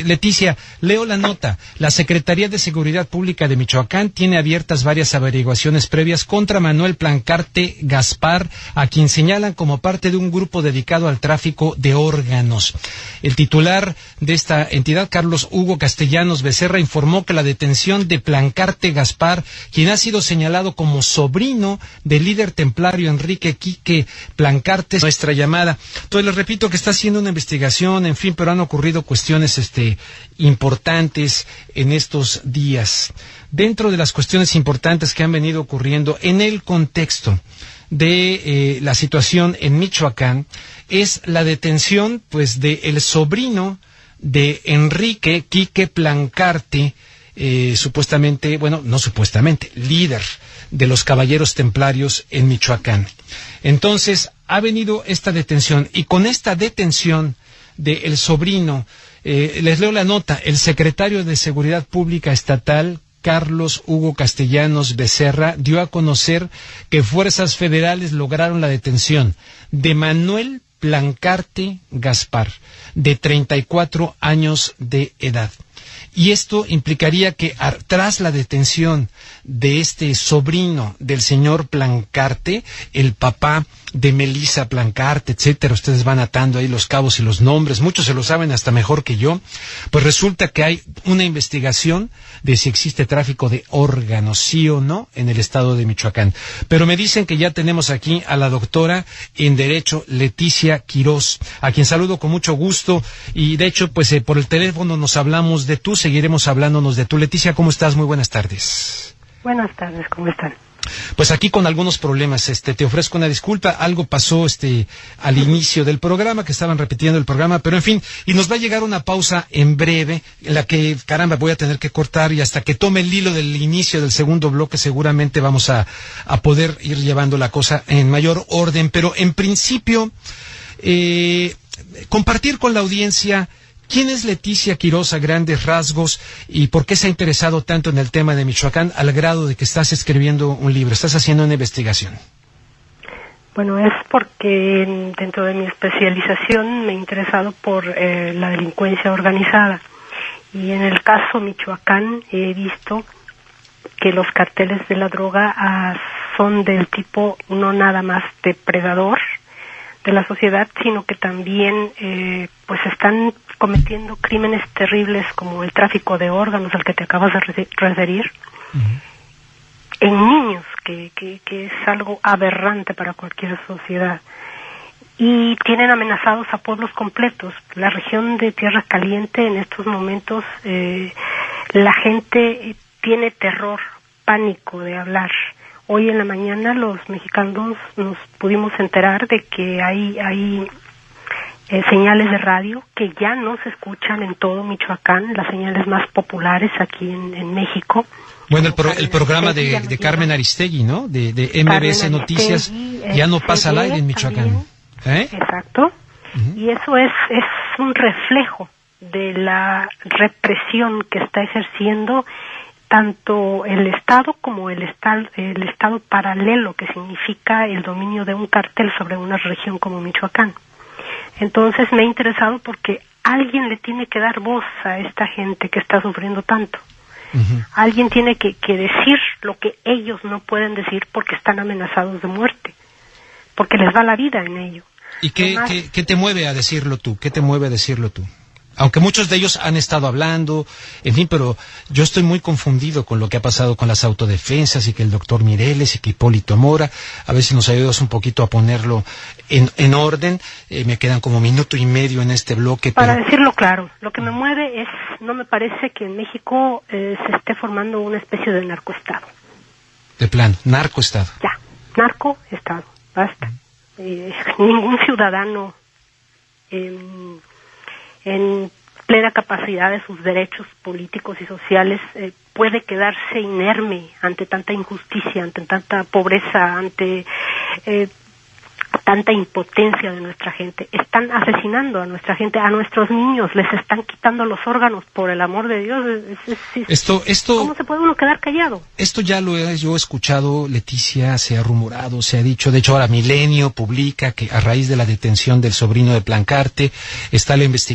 Leticia, leo la nota. La Secretaría de Seguridad Pública de Michoacán tiene abiertas varias averiguaciones previas contra Manuel Plancarte Gaspar, a quien señalan como parte de un grupo dedicado al tráfico de órganos. El titular de esta entidad, Carlos Hugo Castellanos Becerra, informó que la detención de Plancarte Gaspar, quien ha sido señalado como sobrino del líder templario Enrique Quique Plancarte, nuestra llamada. Entonces les repito que está haciendo una investigación, en fin, pero han ocurrido cuestiones importantes en estos días. Dentro de las cuestiones importantes que han venido ocurriendo en el contexto de la situación en Michoacán es la detención, pues, de el sobrino de Enrique Quique Plancarte, supuestamente, bueno, no supuestamente, líder de los Caballeros Templarios en Michoacán. Entonces, ha venido esta detención, y con esta detención del sobrino, les leo la nota. El secretario de Seguridad Pública Estatal, Carlos Hugo Castellanos Becerra, dio a conocer que fuerzas federales lograron la detención de Manuel Plancarte Gaspar, de 34 años de edad. Y esto implicaría que tras la detención de este sobrino del señor Plancarte, el papá de Melissa Plancarte, etcétera, ustedes van atando ahí los cabos y los nombres, muchos se lo saben hasta mejor que yo, pues resulta que hay una investigación de si existe tráfico de órganos, sí o no, en el estado de Michoacán. Pero me dicen que ya tenemos aquí a la doctora en Derecho, Leticia Quirós, a quien saludo con mucho gusto, y de hecho, pues por el teléfono nos hablamos de tú, seguiremos hablándonos de tú. Leticia, ¿cómo estás? Muy buenas tardes. Buenas tardes, ¿cómo están? Pues aquí con algunos problemas, te ofrezco una disculpa, algo pasó al inicio del programa, que estaban repitiendo el programa, pero en fin, y nos va a llegar una pausa en breve, en la que, caramba, voy a tener que cortar, y hasta que tome el hilo del inicio del segundo bloque, seguramente vamos a poder ir llevando la cosa en mayor orden, pero en principio, compartir con la audiencia ¿quién es Leticia Quirós a grandes rasgos y por qué se ha interesado tanto en el tema de Michoacán al grado de que estás escribiendo un libro, estás haciendo una investigación? Bueno, es porque dentro de mi especialización me he interesado por la delincuencia organizada. Y en el caso Michoacán he visto que los carteles de la droga son del tipo no nada más depredador de la sociedad, sino que también pues están cometiendo crímenes terribles como el tráfico de órganos al que te acabas de referir, en niños, que es algo aberrante para cualquier sociedad. Y tienen amenazados a pueblos completos. La región de Tierra Caliente en estos momentos, la gente tiene terror, pánico de hablar. Hoy en la mañana los mexicanos nos pudimos enterar de que hay señales de radio que ya no se escuchan en todo Michoacán, las señales más populares aquí en México. Bueno, el programa de Carmen Aristegui, ¿no? De MBS Noticias, ya no pasa al aire en Michoacán. Exacto. Y eso es un reflejo de la represión que está ejerciendo tanto el Estado como el Estado paralelo, que significa el dominio de un cartel sobre una región como Michoacán. Entonces me he interesado porque alguien le tiene que dar voz a esta gente que está sufriendo tanto. Alguien tiene que decir lo que ellos no pueden decir porque están amenazados de muerte, porque les va la vida en ello. ¿Y qué te mueve a decirlo tú? ¿Qué te mueve a decirlo tú? Aunque muchos de ellos han estado hablando, en fin, pero yo estoy muy confundido con lo que ha pasado con las autodefensas y que el doctor Mireles y que Hipólito Mora, a ver si nos ayudas un poquito a ponerlo en orden. Me quedan como minuto y medio en este bloque. Para decirlo claro, lo que me mueve es, no me parece que en México se esté formando una especie de narcoestado. De plano, narcoestado. Ya, narcoestado, basta. Ningún ciudadano en plena capacidad de sus derechos políticos y sociales puede quedarse inerme ante tanta injusticia, ante tanta pobreza, ante tanta impotencia de nuestra gente. Están asesinando a nuestra gente, a nuestros niños, les están quitando los órganos, por el amor de Dios. Esto, ¿cómo se puede uno quedar callado? Esto ya lo he yo escuchado, Leticia, se ha rumorado, se ha dicho, de hecho ahora Milenio publica que a raíz de la detención del sobrino de Plancarte está la investigación